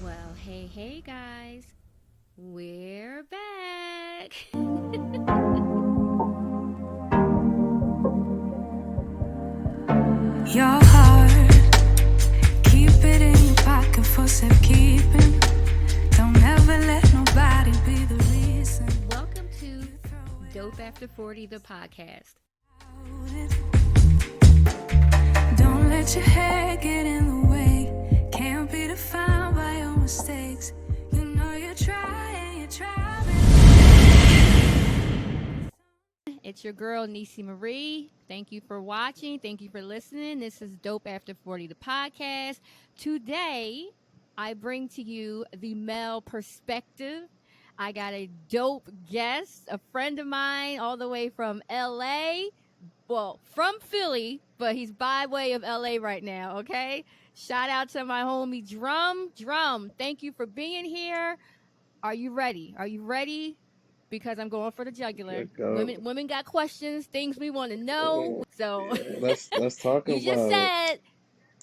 Well, hey guys, we're back. Your heart, keep it in your pocket for safekeeping. Don't ever let nobody be the reason. Welcome to Dope After 40, the podcast. Don't let your hair get in the way. Can't be defined by your mistakes. You know you're trying. It's your girl, Nisi Marie. Thank you for watching. Thank you for listening. This is Dope After 40, the podcast. Today, I bring to you the male perspective. I got a dope guest, a friend of mine, all the way from LA. Well, from Philly, but he's by way of LA right now, okay? Shout out to my homie Drum. Drum, thank you for being here. Are you ready? Are you ready? Because I'm going for the jugular. Women got questions, things we want to know. So Let's talk you just about it. said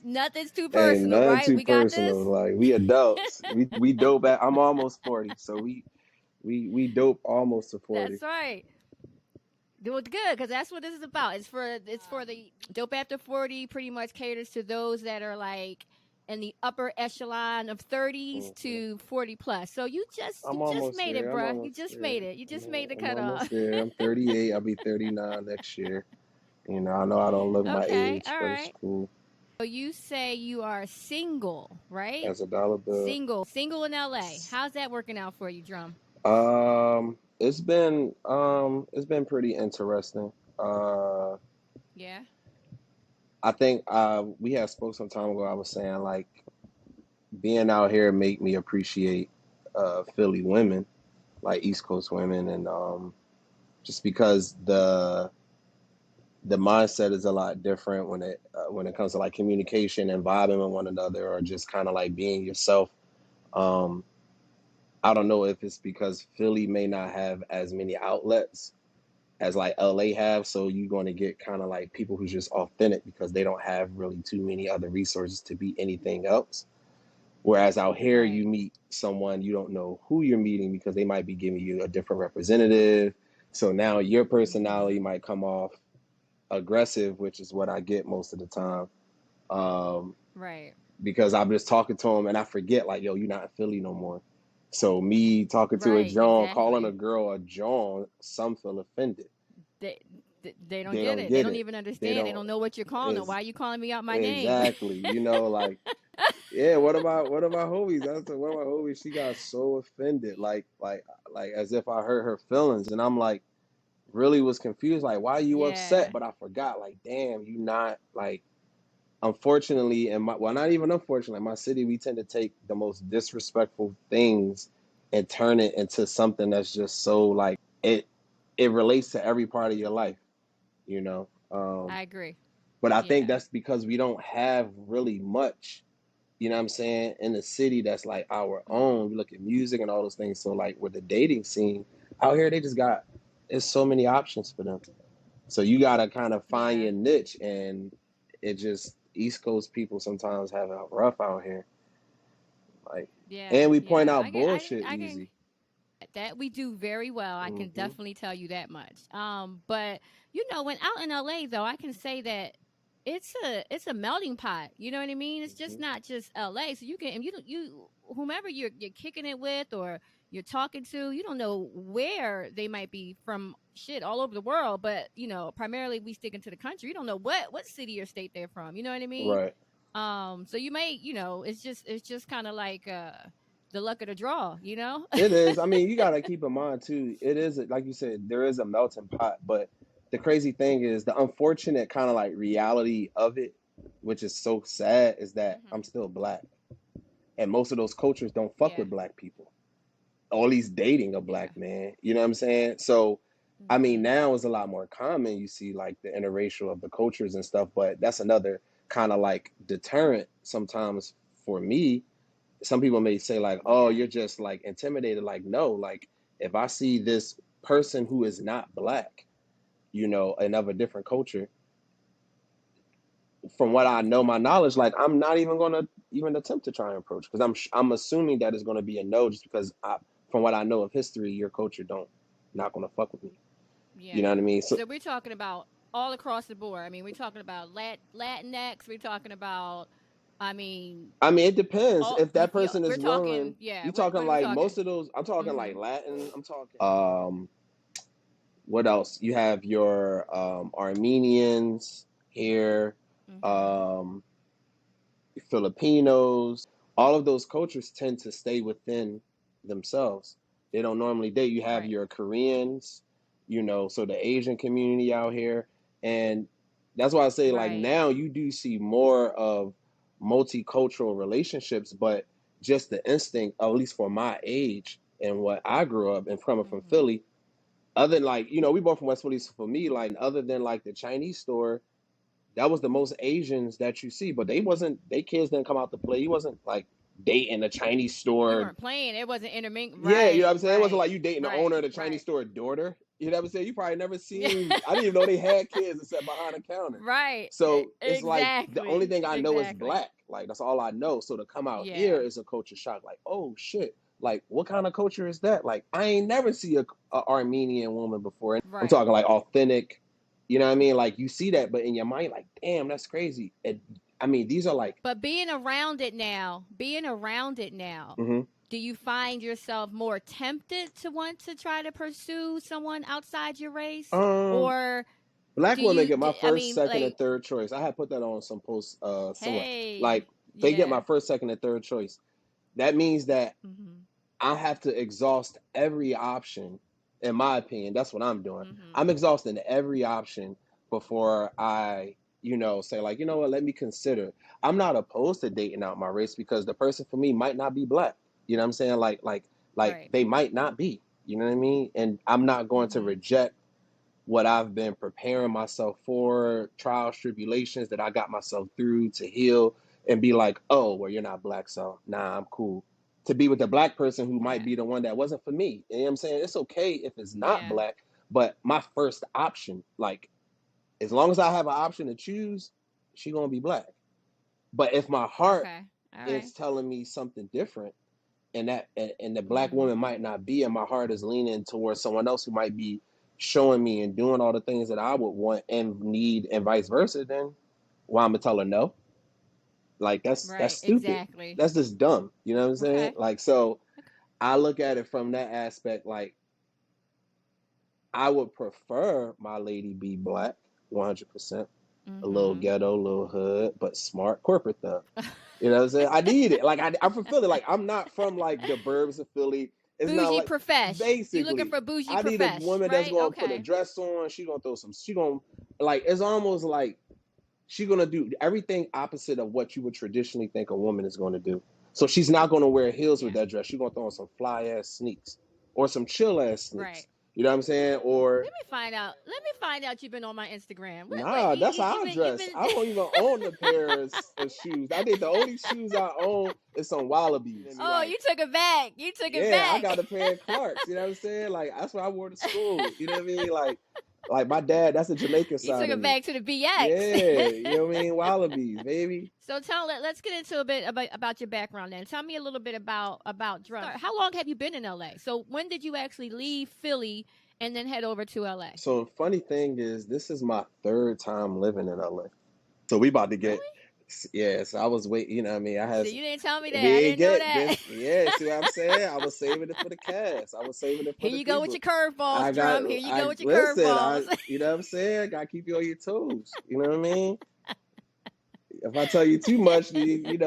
nothing's too Ain't personal, nothing right? too We got this. personal. Like we adults. We dope at I'm almost 40. So we dope almost to 40. That's right. Do it good, because that's what this is about. It's for the Dope After 40. Pretty much caters to those that are like in the upper echelon of 30s to 40 plus. So you just I'm made it, there. I'm bruh. You almost just there. made it. You just made the I'm cutoff. almost there. I'm 38. I'll be 39 next year. I know I don't look my Okay, age, all but it's right. cool. So you say you are single, right? As a dollar bill. Single in LA. How's that working out for you, Drum? It's been pretty interesting. Yeah. I think we had spoke some time ago. I was saying like being out here make me appreciate Philly women, like East Coast women, and just because the mindset is a lot different when it comes to like communication and vibing with one another, or just kind of like being yourself. Um, I don't know if it's because Philly may not have as many outlets as like LA have, so you're going to get kind of like people who's just authentic because they don't have really too many other resources to be anything else. Whereas out here, Right. you meet someone, you don't know who you're meeting because they might be giving you a different representative. So now your personality might come off aggressive, which is what I get most of the time. Um, Right. because I'm just talking to them and I forget, like, yo, you're not in Philly no more. So me talking to a Right. John, calling a Exactly. girl a John, some feel offended. They, they don't They get don't it. They get don't it. even They understand. They don't don't know what you're calling them. is Why are you calling me out my name? exactly, like, yeah, what about homies? That's what about homies? She got so offended, like as if I hurt her feelings, and I'm like, really was confused, like, why are you upset? Yeah. But I forgot, like, damn, you not like. Unfortunately, not even unfortunately, in my city, we tend to take the most disrespectful things and turn it into something that's just so like it relates to every part of your life, you know. I agree. But I think Yeah. that's because we don't have really much, you know what I'm saying, in the city that's like our own. We look at music and all those things. So like with the dating scene out here, they just got there's so many options for them. So you gotta kind of find Yeah. your niche, and it just East Coast people sometimes have it rough out here. Like, Yeah. and we point Yeah. out bullshit I can. easy. That we do very well. I can Hmm. definitely tell you that much. But when out in LA though, I can say that it's a melting pot. You know what I mean? It's just Hmm. not just LA. So you can you whomever you're kicking it with or you're talking to, you don't know where they might be from shit all over the world, but primarily we stick into the country. You don't know what city or state they're from. You know what I mean? Right. So you may, it's just kind of like the luck of the draw, It is. I mean, you gotta keep in mind too. It is like you said, there is a melting pot. But the crazy thing is, the unfortunate kind of like reality of it, which is so sad, is that Hmm. I'm still black, and most of those cultures don't fuck Yeah. with black people. Or at least dating a Yeah. black man. You know what I'm saying? So, I mean, Hmm. now it's a lot more common. You see like the interracial of the cultures and stuff, but that's another kind of like deterrent sometimes for me. Some people may say like, "Oh, Yeah. you're just like intimidated." Like, no, like if I see this person who is not black, and of a different culture, from what I know, my knowledge, like I'm not even gonna even attempt to try and approach, because I'm assuming that it's going to be a no, just because from what I know of history, your culture not going to fuck with me. You Yeah. know what I mean? So So we're talking about all across the board. I mean, we're talking about Latinx. We're talking about, I mean, it depends all if that person we're is willing. talking. Yeah. You What talking are we like talking? most of those? I'm talking Mm-hmm. like Latin. I'm talking. What else? You have your Armenians here, Mm-hmm. um, Filipinos. All of those cultures tend to stay within themselves. They don't normally date. You have Right. your Koreans, so the Asian community out here. And that's why I say, like, Right. now you do see more of multicultural relationships, but just the instinct, at least for my age and what I grew up and coming from Mm-hmm. Philly, other than like, we both from West Philly, so for me, like, other than like the Chinese store, that was the most Asians that you see. But they kids didn't come out to play. He wasn't like dating a Chinese You store. weren't playing. It wasn't intermingling. Yeah, you know what Right. I'm saying? It wasn't Right. like you dating the Right. owner of the Chinese Right. store daughter. You know what I'm saying? You probably never Yeah. seen, I didn't even know they had kids except behind the counter. Right. So it's like the only Exactly. thing I know is Exactly. black. Like, that's all I know. So to come out here Yeah. is a culture shock. Like, oh shit. Like, what kind of culture is that? Like, I ain't never see a Armenian woman before. And I'm Right. talking like authentic, you know what I mean? Like, you see that, but in your mind, like, damn, that's crazy. I mean, these are like, But being around it now, mm-hmm. do you find yourself more tempted to want to try to pursue someone outside your race, um, or Black do women you? get my I first, mean, second, and like, third choice. I had put that on some posts somewhere. hey, Like, they get my yeah. first, second, and third choice. That means that Mhm. I have to exhaust every option. In my opinion, that's what I'm doing. Mhm. I'm exhausting every option before I, say like, you know what, let me consider. I'm not opposed to dating out my race, because the person for me might not be black. You know what I'm saying? Like Right. they might not be. You know what I mean? And I'm not going to Mhm. reject what I've been preparing myself for, trials, tribulations that I got myself through to heal, and be like, oh, well, you're not black, so nah, I'm cool. To be with a black person who might Yeah. be the one that wasn't for me. You know what I'm saying? It's okay if it's not Yeah. black, but my first option, like, as long as I have an option to choose, she gonna be black. But if my heart Okay. All right. is telling me something different, and the black Mhm. woman might not be, and my heart is leaning towards someone else who might be showing me and doing all the things that I would want and need, and vice versa, then why I'm gonna tell her no? Like, that's Right. stupid. Exactly. That's just dumb. You know what I'm saying? Okay. Like, so Okay. I look at it from that aspect. Like, I would prefer my lady be black, 100%. A little Mhm. ghetto, a little hood, but smart corporate though. You know what I'm saying? I need it. Like, I'm from Philly. Like, I'm not from like the burbs of Philly. It's not Bougie like, profesh. You looking basically, for bougie I need a profesh, woman that's right? gonna put a Okay. dress on. She gonna throw some. She gonna, like, it's almost like she gonna do everything opposite of what you would traditionally think a woman is gonna do. So she's not gonna wear heels with Yeah. that dress. She's gonna throw on some fly ass sneaks or some chill ass Right. sneaks. You know what I'm saying? Or Let me find out. Let me find out you've been on my Instagram. What nah, that's how you I been you've dress. been I don't even own a pair of shoes. I think the only shoes I own is some Wallabies. And be Oh, like, you took it back. You took it yeah, I back. got a pair of Clarks. You know what I'm saying? Like, that's what I wore to school. You know what I mean? Like my dad, that's the Jamaican You side took of it me. back to the BX. Yeah, you know what I mean? Wallabies, baby. So let's get into a bit about your background then. Tell me a little bit about drum. How long have you been in LA? So when did you actually leave Philly and then head over to LA? So funny thing is, this is my third time living in LA. So we about to get, Really? yeah. So I was waiting. You know what I mean? I had See, you didn't tell me that. I we didn't know get that. this. Yeah, see what I'm saying? I was saving it for the cast. I was saving it for Here the you go with people. your curveballs, I got. Drum. Here you go I with your listen. curveballs. You know what I'm saying? Got to keep you on your toes. You know what I mean? If I tell you too much, you ain't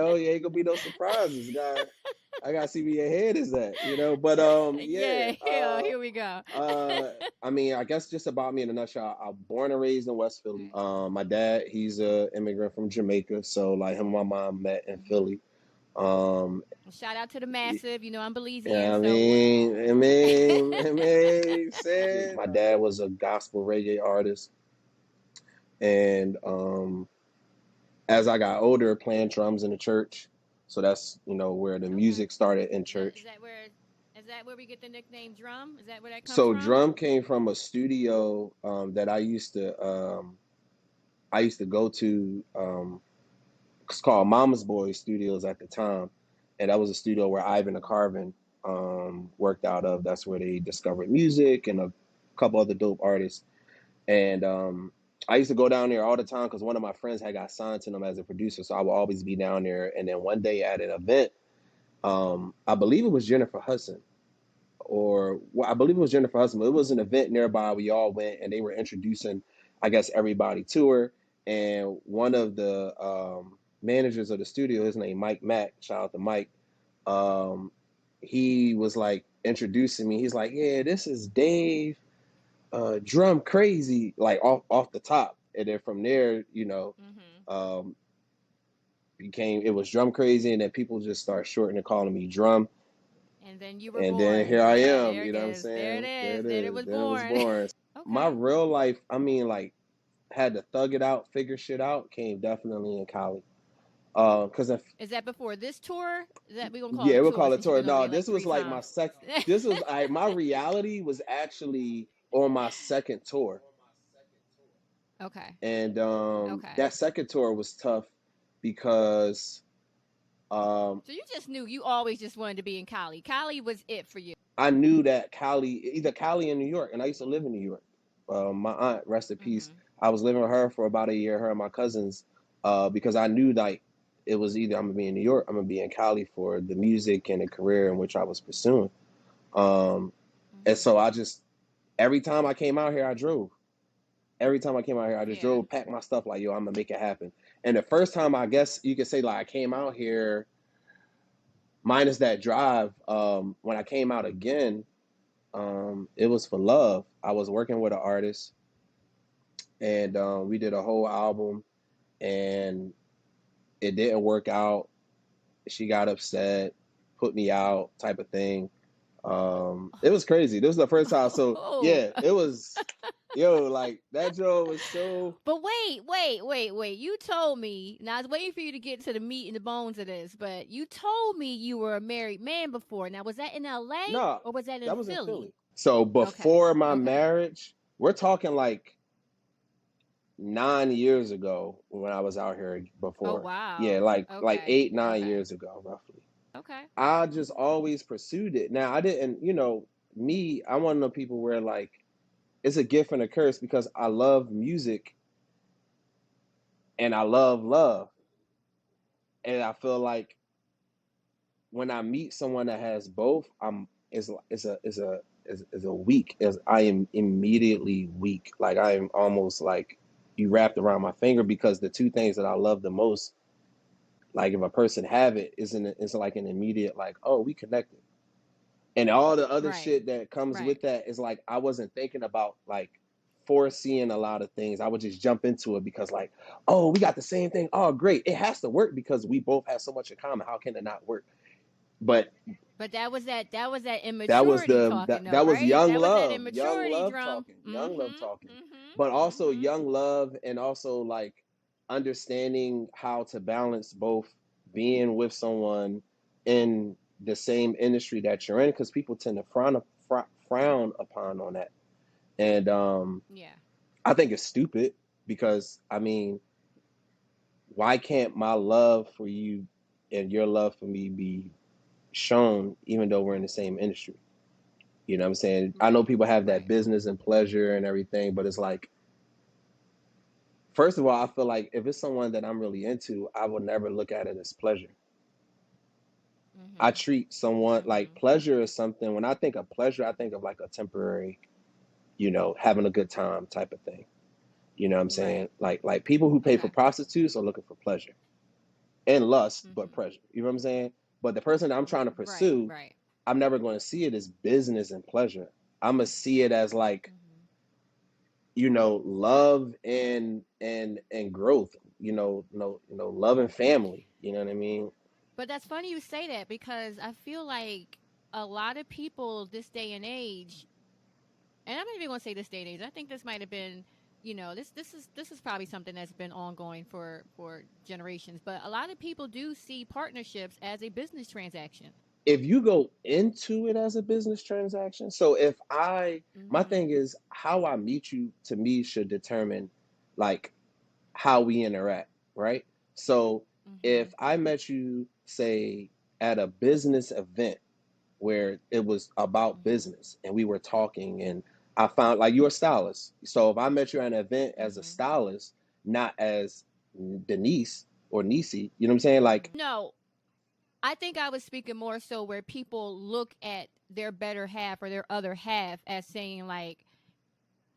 gonna be no surprises, guy. I gotta see where your head is at. But yeah. Yeah, yeah, here we go. I mean, I guess just about me in a nutshell. I'm born and raised in West Philly. Okay. My dad, he's a immigrant from Jamaica, so like him and my mom met in Mhm. Philly. Um, Shout out to the massive. You know, I'm Belizean, yeah, so. said my dad was a gospel reggae artist, and as I got older, playing drums in the church. So that's where the Okay. music started in Is that church. is that where we get the nickname Drum? Is that where that comes So from? drum came from a studio that I used to go to. It's called Mama's Boy Studios at the time, and that was a studio where Ivan the Carvin worked out of. That's where they discovered music and a couple other dope artists. And I used to go down there all the time because one of my friends had got signed to them as a producer, so I would always be down there. And then one day at an event, I believe it was Jennifer Hudson, or well, I believe it was Jennifer Hudson. But it was an event nearby. We all went, and they were introducing, I guess, everybody to her. And one of the managers of the studio, his name Mike Mack. Shout out to Mike. Um, he was like introducing me. He's like, "Yeah, this is Dave, drum crazy," like off the top. And then from there, um, it was drum crazy, and then people just start shortening and calling me drum. And then you were And then born. here I Yeah, am, there you it know what I'm is. There it saying? There is. it Then it is. was Then it was born. born. My Okay. real life, I mean, like, had to thug it out, figure shit out, came definitely in Cali. Cause if Is that before this tour? Is that we gonna call it Yeah, a we'll tour call it since you've tour. been over No, there like this was three like my times? sec. This was my reality was actually on my second tour, Okay. and Okay. that second tour was tough because um, So you just knew you always just wanted to be in Cali. Cali was it for you. I knew that Cali, either Cali and New York, and I used to live in New York. My aunt, rest in peace, Mhm. I was living with her for about a year, her and my cousins, because I knew like it was either I'm gonna be in New York, I'm gonna be in Cali for the music and the career in which I was pursuing. Um, and Mhm. so I just every time I came out here, I drove. Every time I came out here, I just Yeah. drove, packed my stuff like, yo, I'm gonna make it happen. And the first time, I guess you could say like I came out here, minus that drive, when I came out again, it was for love. I was working with an artist, and we did a whole album, and it didn't work out. She got upset, put me out, type of thing. It was crazy. This was the first time. So Oh. yeah, it was, yo, like that joke was so. But wait. You told me. Now I was waiting for you to get to the meat and the bones of this, but you told me you were a married man before. Now was that in LA No, or was that in that was in Philly? Philly. So Okay. before my Okay. marriage, we're talking like 9 years ago when I was out here Oh before. Yeah, wow. like Okay. 8, 9 years Okay. ago, roughly. Okay. I just always pursued it. Now I didn't, me. I'm one of the people where like it's a gift and a curse because I love music and I love love, and I feel like when I meet someone that has both, I'm is a weak. As I am immediately weak. Like I am almost like you wrapped around my finger because the two things that I love the most, like if a person have it, it's like an immediate like, oh, we connected. And all the other Right. shit that comes Right. with that is like I wasn't thinking about like foreseeing a lot of things. I would just jump into it because like, oh, we got the same thing. Oh, great. It has to work because we both have so much in common. How can it not work? But But that was that that was immaturity the talking though, that was right? That was that young immaturity love drum. talking, young love Mhm. talking, Mhm. but also Mhm. young love, and also like understanding how to balance both being with someone in the same industry that you're in, because people tend to frown upon on that, and Yeah. I think it's stupid because I mean, why can't my love for you and your love for me be shown even though we're in the same industry? You know what I'm saying? I know Right. people have that Right. business and pleasure and everything, but it's like, first of all, I feel like if it's someone that I'm really into, I will never look at it as pleasure. I Mhm. treat someone like Mhm. pleasure is something. When I think of pleasure, I think of like a temporary, having a good time type of thing. You know what I'm saying? Right. Like people who pay for Okay. prostitutes are looking for pleasure and lust, but Mhm. pleasure. You know what I'm saying? But the person that I'm trying to Right. pursue, Right. I'm never going to see it as business and pleasure. I'm gonna see it as like, Mhm. love and growth. Love and family. You know what I mean? But that's funny you say that because I feel like a lot of people this day and age, and I'm not even going to say this day and age. I think this might have been, this is probably something that's been ongoing for generations. But a lot of people do see partnerships as a business transaction. If you go into it as a business transaction, so if my Mhm. thing is how I meet you to me should determine like how we interact, right? So Mm-hmm. If I met you, say, at a business event where it was about Mm-hmm. business and we were talking, and I found like you're a stylist. So if I met you at an event as a Mm-hmm. stylist, not as Denise or Nisi, you know what I'm saying? Like, No, I think I was speaking more so where people look at their better half or their other half as saying like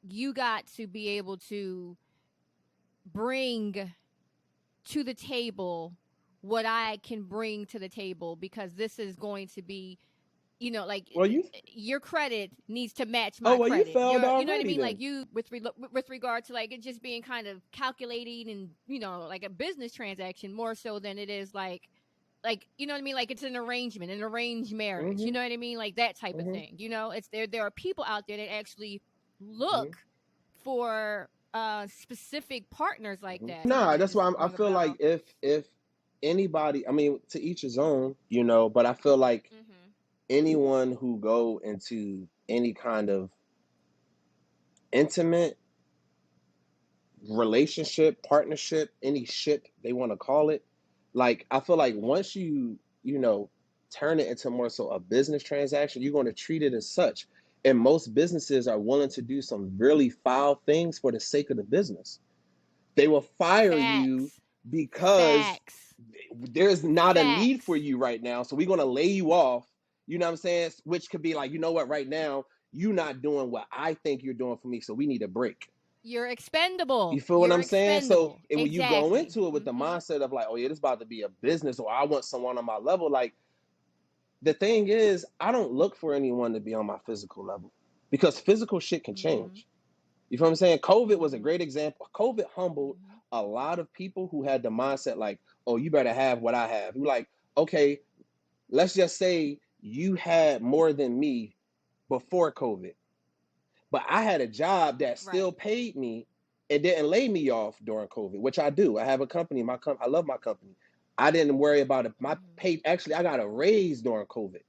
you got to be able to bring to the table what I can bring to the table because this is going to be, like well, you, your credit needs to match oh, my well, you credit. failed You know what I already mean? Like then. you with regard to like it just being kind of calculating and like a business transaction more so than it is like you know what I mean? Like it's an arrangement, an arranged marriage. You Mm-hmm. know what I mean? Like that type of Mm-hmm. thing. It's there are people out there that actually Mm-hmm. look for specific partners like Mm-hmm. that. Nah, That that's just why I rung a feel like bell. if anybody, I mean, to each his own, but I feel like Mhm. anyone who go into any kind of intimate relationship, partnership, any ship they want to call it, like I feel like once you turn it into more so a business transaction, you're going to treat it as such. And most businesses are willing to do some really foul things for the sake of the business. They will fire you Facts. because Facts. there's not a need for Facts. you right now. So we're going to lay you off. You know what I'm saying? Which could be like, you know what, right now, you're not doing what I think you're doing for me. So we need a break. You're expendable. You feel what You're I'm saying? So expendable. when you go Exactly. into it with the Mhm. mindset of like, oh yeah, this is about to be a business, or I want someone on my level, like the thing is, I don't look for anyone to be on my physical level because physical shit can Mhm. change. You feel what I'm saying? COVID was a Mhm. great example. COVID humbled Mhm. a lot of people who had the mindset like, oh, you better have what I have. You're like, okay, let's just say you had more than me before COVID, but I had a job that Right. still paid me and didn't lay me off during COVID, which I do. I have a company. I love my company. I didn't worry about it. My Mhm. pay actually, I got a raise during COVID.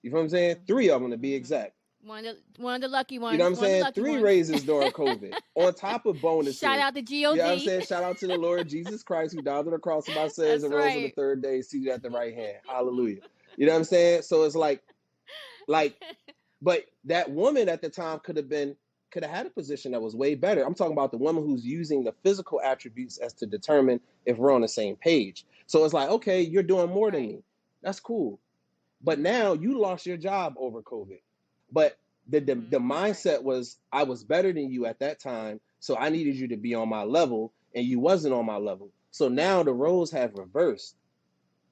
You feel what I'm saying? Three Mhm. of them to be Mhm. exact. One of the lucky You know what ones. I'm One of the saying? lucky Three ones. raises during COVID on top of Shout bonuses. out to You know what I'm God. saying? Shout out to the Lord Jesus Christ who died on the cross of my sins That's and rose on the right. third day, seated at the right hand. Hallelujah. You know what I'm saying? So it's like, but that woman at the time could have had a position that was way better. I'm talking about the woman who's using the physical attributes as to determine if we're on the same page. So it's like, okay, you're doing more than Right. me. That's cool. But Mhm. now you lost your job over COVID. But the Mhm. Right. mindset was I was better than you at that time, so I needed you to be on my level, and you wasn't on my level. So now the roles have reversed.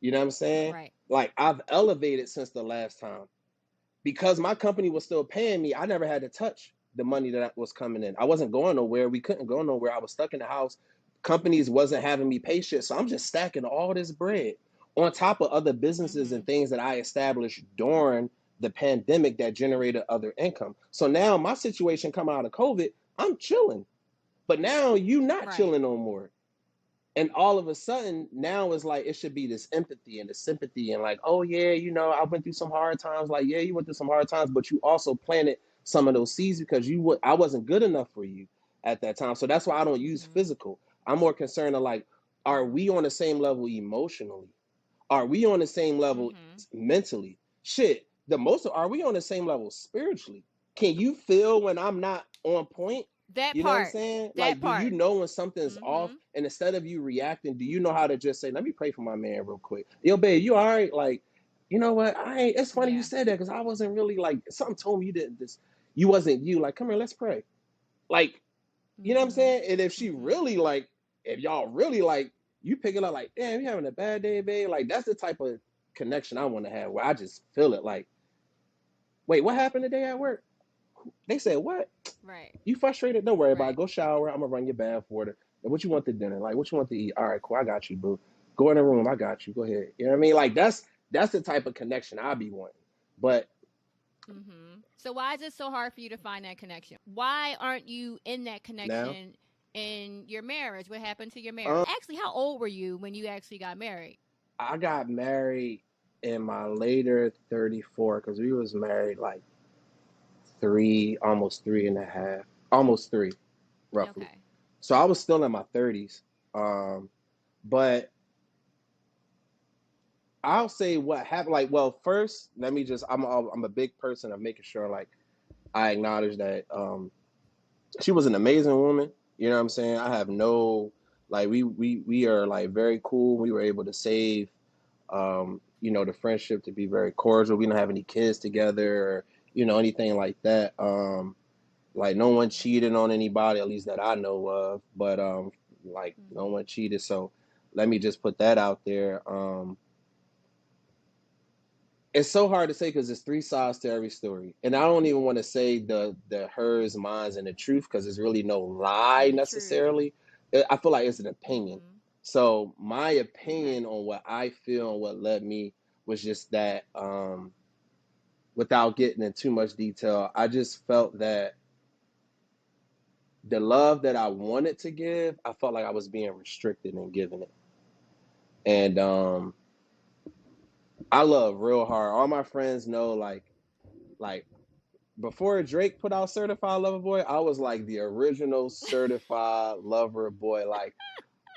You know what I'm saying? Right. Like I've elevated since the last time because my company was still paying me. I never had to touch the money that was coming in. I wasn't going nowhere. We couldn't go nowhere. I was stuck in the house. Companies wasn't having me pay shit, so I'm just stacking all this bread on top of other businesses and Mhm. things that I established during the pandemic that generated other income. So now my situation coming out of COVID, I'm chilling. But now you not Right. chilling no more. And all of a sudden now it's like it should be this empathy and the sympathy and like, oh yeah, I went through some hard times. Like, yeah, you went through some hard times, but you also planted some of those seeds because I wasn't good enough for you at that time. So that's why I don't use Mhm. physical. I'm more concerned of like, are we on the same level emotionally? Are we on the same level Mhm. mentally? Shit, the most are we on the same level spiritually? Can you feel when I'm not on point? That You know what I'm part. saying? That Like, do you part. know when something's off? Mhm. And instead of you reacting, do you know how to just say, let me pray for my man real quick? Yo, babe, you all right? Like, you know what? I ain't, it's funny you Yeah. said that because I wasn't really like, something told me you didn't this, you wasn't you. Like, come here, let's pray. Like, you know what I'm Mhm. saying? And if she Mhm. really like, if y'all really like, you pick it up like, damn, you having a bad day, babe. Like, that's the type of connection I want to have where I just feel it like, wait, what happened today at work? They said, what? Right. You frustrated? Don't worry about it. Right. Go shower. I'm gonna run your bath water. And what you want to dinner? Like, what you want to eat? All right, cool. I got you, boo. Go in the room. I got you. Go ahead. You know what I mean? Like, that's the type of connection I be wanting. But So why is it so hard for you to find that connection? Why aren't you in that now, connection in your marriage? What happened to your marriage? Actually, how old were you when you actually got married? I got married in my later 34 because we was married like almost three and a half, almost three, roughly. Okay. So I was still in my 30s. Um, but I'll say what happened. Like, well, first, let me just. I'm a big person of making sure like I acknowledge that she was an amazing woman. You know what I'm saying? I have no like we are like very cool. We were able to save the friendship to be very cordial. We don't have any kids together or anything like that. Like no one cheated on anybody, at least that I know of. But like no Mm-hmm. one cheated. So let me just put that out there. It's so hard to say because there's three sides to every story, and I don't even want to say the hers, mine's, and the truth because there's really no lie And the truth. necessarily. I feel like it's an opinion. Mm-hmm. So my Okay. opinion on what I feel and what led me was just that, without getting in too much detail, I just felt that the love that I wanted to give, I felt like I was being restricted in giving it, and I love real hard. All my friends know, like before Drake put out Certified Lover Boy, I was like the original certified lover boy. Like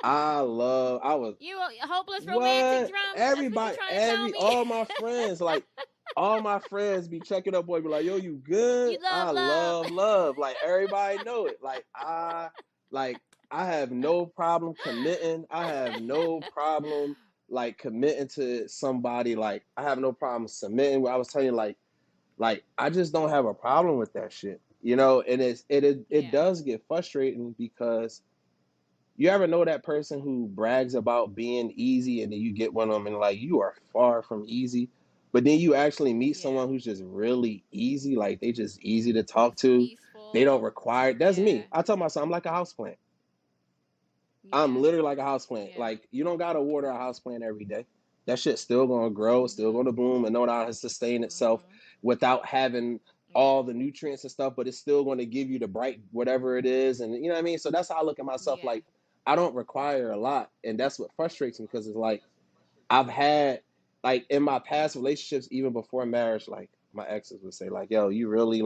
I was You a hopeless romantic what drama? That's what you everybody, trying to tell me? all my friends be checking up boy, be like, yo, you good? You love I love. love love. Like everybody know it. Like I have no problem committing. I have no problem like committing to somebody. Like I have no problem submitting. I was telling you like I just don't have a problem with that shit. And it Yeah. does get frustrating because you ever know that person who brags about being easy and then you get one of them and like you are far from easy, but then you actually meet Yeah. someone who's just really easy, like they just easy to talk It's to. They don't peaceful. require. That's Yeah. me. I tell myself I'm like a houseplant. I'm Yeah. literally like a houseplant. Yeah. Like you don't gotta water a houseplant every day. That shit's still gonna grow, still Mhm. gonna bloom, and know how to sustain itself Mhm. without having Yeah. all the nutrients and stuff. But it's still gonna give you the bright whatever it is, and you know what I mean. So that's how I look at myself. Yeah. Like I don't require a lot, and that's what frustrates me because it's like I've had like in my past relationships, even before marriage, like my exes would say like, "Yo, you really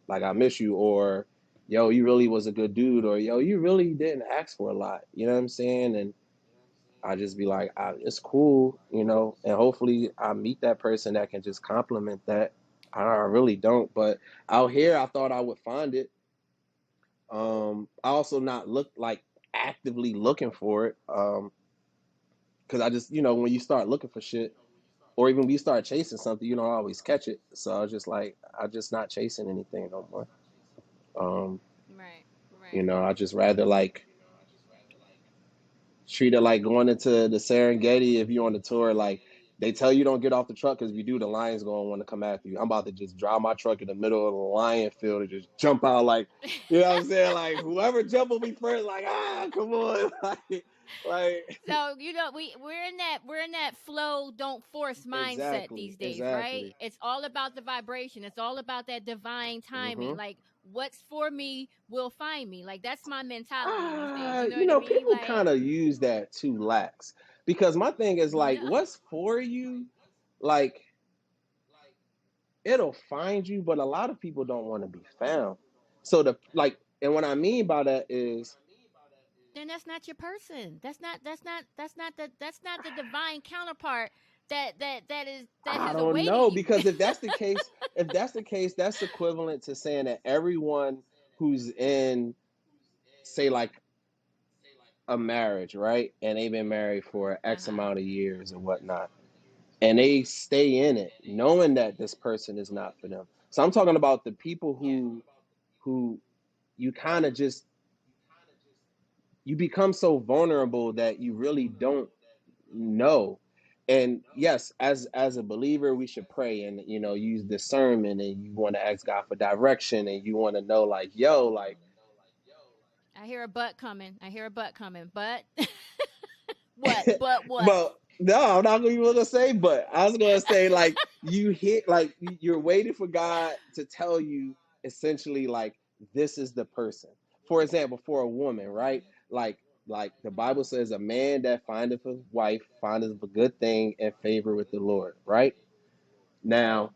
like I miss you," or "Yo, you really was a good dude," or "Yo, you really didn't ask for a lot." You know what I'm saying? And I just be like, it's cool, and hopefully I meet that person that can just compliment that. I really don't, but out here I thought I would find it. I also not look like actively looking for it, because I just when you start looking for shit, or even when you start chasing something, you don't always catch it. So I was just like, I just not chasing anything no more. Um, Right. Right. I just rather like treat it like going into the Serengeti if you're on the tour. Like they tell you don't get off the truck because if you do, the lion's gonna want to come after you. I'm about to just drive my truck in the middle of the lion field and just jump out like, you know what I'm saying? Like whoever jump will be first. Like come on, like So we're in that flow, don't force mindset exactly, these days, right? exactly. It's all about the vibration. It's all about that divine timing. Hmm. Like what's for me will find me. Like that's my mentality these days. You know what I mean? People Like kind of use that too lax because my thing is like, no. what's for you? Like it'll find you, but a lot of people don't want to be found. So and what I mean by that is, Then that's not your person. That's not the divine counterpart that I is don't awaiting know, you. because if that's the case, that's equivalent to saying that everyone who's in, say, like a marriage, right, and they've been married for X Uh-huh. amount of years or whatnot, and they stay in it knowing that this person is not for them. So I'm talking about the people Yeah. who you kind of just you become so vulnerable that you really don't know. And yes, as a believer, we should pray and use discernment, and you want to ask God for direction, and you want to know like, yo, like I hear a butt coming. I hear a butt coming. But what? But what? but no, I'm not even gonna say, but I was gonna say like you hit like you're waiting for God to tell you essentially like this is the person. For example, for a woman, right? Like the Bible Mhm. says, a man that findeth a wife findeth a good thing and favor with the Lord, right? Now,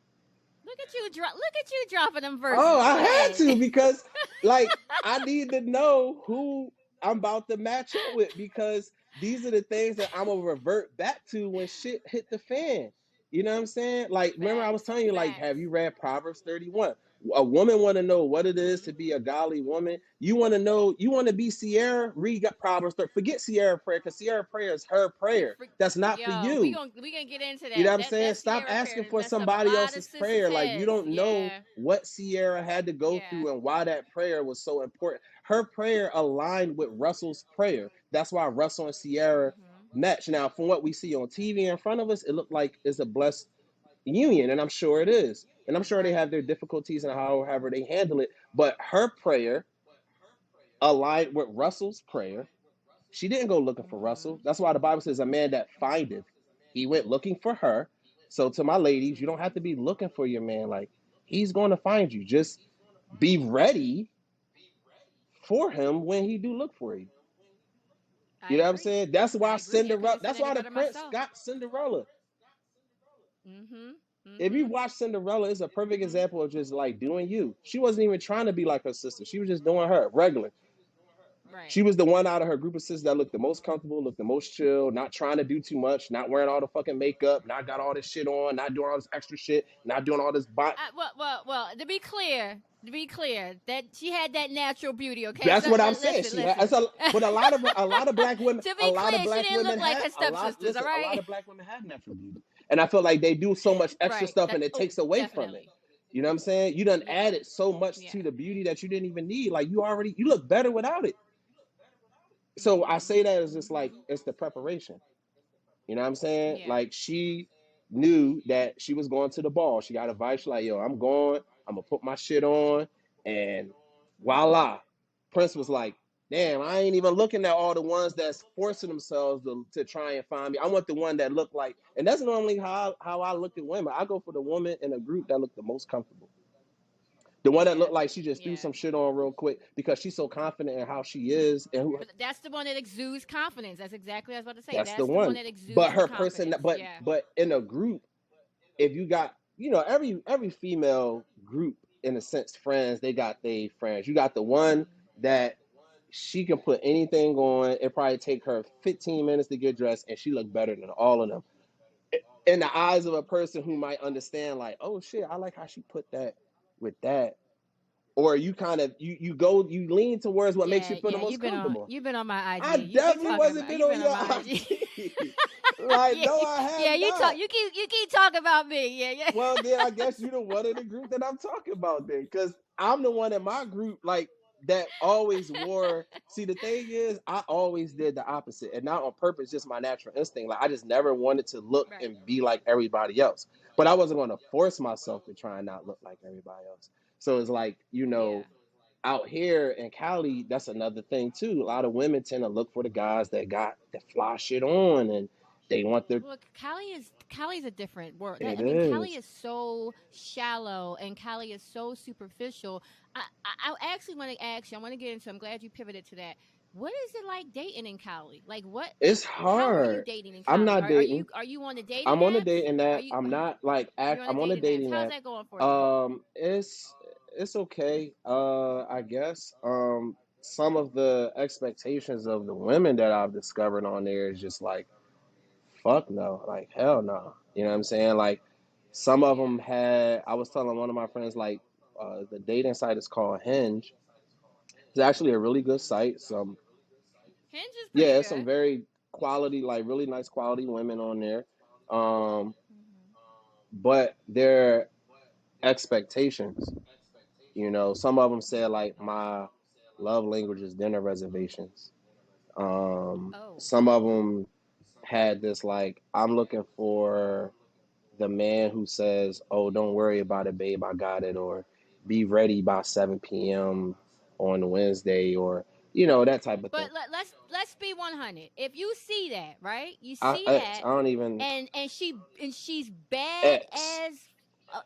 Look at you dropping them oh, verses. I Go had ahead. to because like I need to know who I'm about to match up with because these are the things that I'm gonna revert back to when shit hit the fan. You know what I'm saying? Like, remember I was Facts. telling you, like, have Facts. you read Proverbs 31? A woman want to know what it is to be a godly woman. You want to know, you want to be Sierra, read Proverbs 30. Forget Sierra prayer, because Sierra prayer is her prayer. That's not for Yo, you. we gonna get into You know what that. I'm That saying? Stop Sierra prayer asking done for messed up a somebody lot of else's sisters' prayer. Like, you heads. don't know Yeah. what Sierra had to go Yeah. through and why that prayer was so important. Her prayer aligned with Russell's prayer. That's why Russell and Sierra Mhm. match. Now, from what we see on TV in front of us, it looked like it's a blessed union, and I'm sure it is. And I'm sure they have Right. their difficulties and however they handle it. But her prayer aligned with Russell's prayer. She didn't go looking for Russell. Mhm. That's why the Bible says a man that findeth. He went looking for her. So to my ladies, you don't have to Mhm. be looking for your man. Like, he's going to find you. Just be ready for him when he do look for you. I You know what I'm agree. saying? That's I why agree. I Cinderella. couldn't said That's any why the better prince myself. got Cinderella. Mhm. If you Mhm. watch Cinderella, it's a perfect Mhm. example of just like doing you. She wasn't even trying to be like her sister. She was just doing her regular. Right. She was the one out of her group of sisters that looked the most comfortable, looked the most chill, not trying to do too much, not wearing all the fucking makeup, not got all this shit on, not doing all this extra shit, not doing all this bot. Well. To be clear, that she had that natural beauty. Okay, That's so what I'm saying. listen, She had, listen. but a lot of black women, To a be lot of clear, she black didn't look women like have her a lot. stepsisters. All Listen, a lot right. of black women have natural beauty, and I feel like they do so much extra Right. stuff, That. and it Oh, takes away from it. definitely. You know what I'm saying? You done Yeah. added so much Yeah. to the beauty that you didn't even need. Like, you look better without it. So I Mhm. say that as just like Mhm. it's the preparation. You know what I'm saying? Yeah. Like, she knew that she was going to the ball. She got advice. She like, yo, I'm going. I'm gonna put my shit on, and Mhm. voila. Prince was like, damn, I ain't even looking at all the ones that's forcing themselves to try and find me. I want the one that look like, and that's normally how I look at women. I go for the woman in a group that look the most comfortable. The one that Yeah. looked like she just threw Yeah. some shit on real quick because she's so confident in how she is and who. That's the one that exudes confidence. That's exactly what I was about to say. That's the That's the one one. that But exudes the her person, confidence. Yeah. but in a group, if you got, every female group, in a sense, friends, they got their friends. You got the one Mhm. that she can put anything on. It probably take her 15 minutes to get dressed, and she look better than all of them in the eyes of a person who might understand, like, oh shit, I like how she put that with that. Or you kind of you lean towards what makes you Yeah. feel the Yeah. most comfortable. You've been on my IG. I You definitely talking wasn't about been you've on been on your my IG. IG. Like, Yeah. no, I Yeah. have You talk. not. You keep talking about me. Yeah. Yeah. Well, then I guess you the one in the group that I'm talking about then, because I'm the one in my group like that always wore. See, the thing is, I always did the opposite, and not on purpose, just my natural instinct. Like, I just never wanted to look Right. and be like everybody else, but I wasn't going to force myself to try and not look like everybody else. So it's like, Yeah. out here in Cali, that's another thing too. A lot of women tend to look for the guys that got the fly shit on, and they want their. Well, Cali's a different world. It I mean, Cali is. is so shallow and Cali is so superficial. I actually want to ask you. I want to get into. I'm glad you pivoted to that. What is it like dating in Cali? Like, what? It's How are you hard. dating in I'm Cali? not dating. Are you on the dating I'm on a apps? dating Are app. you I'm not like you're act. on the I'm on a dating apps? dating How's app. that going for you? It's okay. I guess. Some of the expectations of the women that I've discovered on there is just like, fuck no, like hell no. You know what I'm saying? Like, some of Yeah, them had. I was telling one of my friends, like, the dating site is called Hinge. It's actually a really good site. Some Hinge is pretty Yeah, some good. very quality, like really nice quality women on there. Um, Hmm. but their expectations, some of them said like my love language is dinner reservations. Oh, Some of them had this like, I'm looking for the man who says, "Oh, don't worry about it, babe, I got it," or "Be ready by 7 p.m. on Wednesday," or that type of thing. but let's be 100. If you see that, right? You I see X, that, I don't even and she's bad X as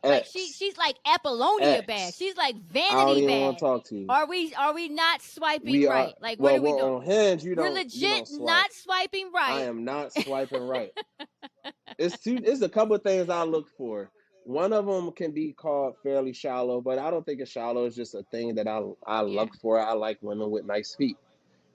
like X she's like Apollonia bad. X. She's like I don't vanity even want to bad. talk to you. Are we not swiping We are right? Like what well, are we we're doing? on Hinge. You We're don't legit swipe. not swiping I right. am not swiping right. It's a couple of things I look for. One of them can be called fairly shallow, but I don't think it's shallow. It's just a thing that I Yeah. look for. I like women with nice feet.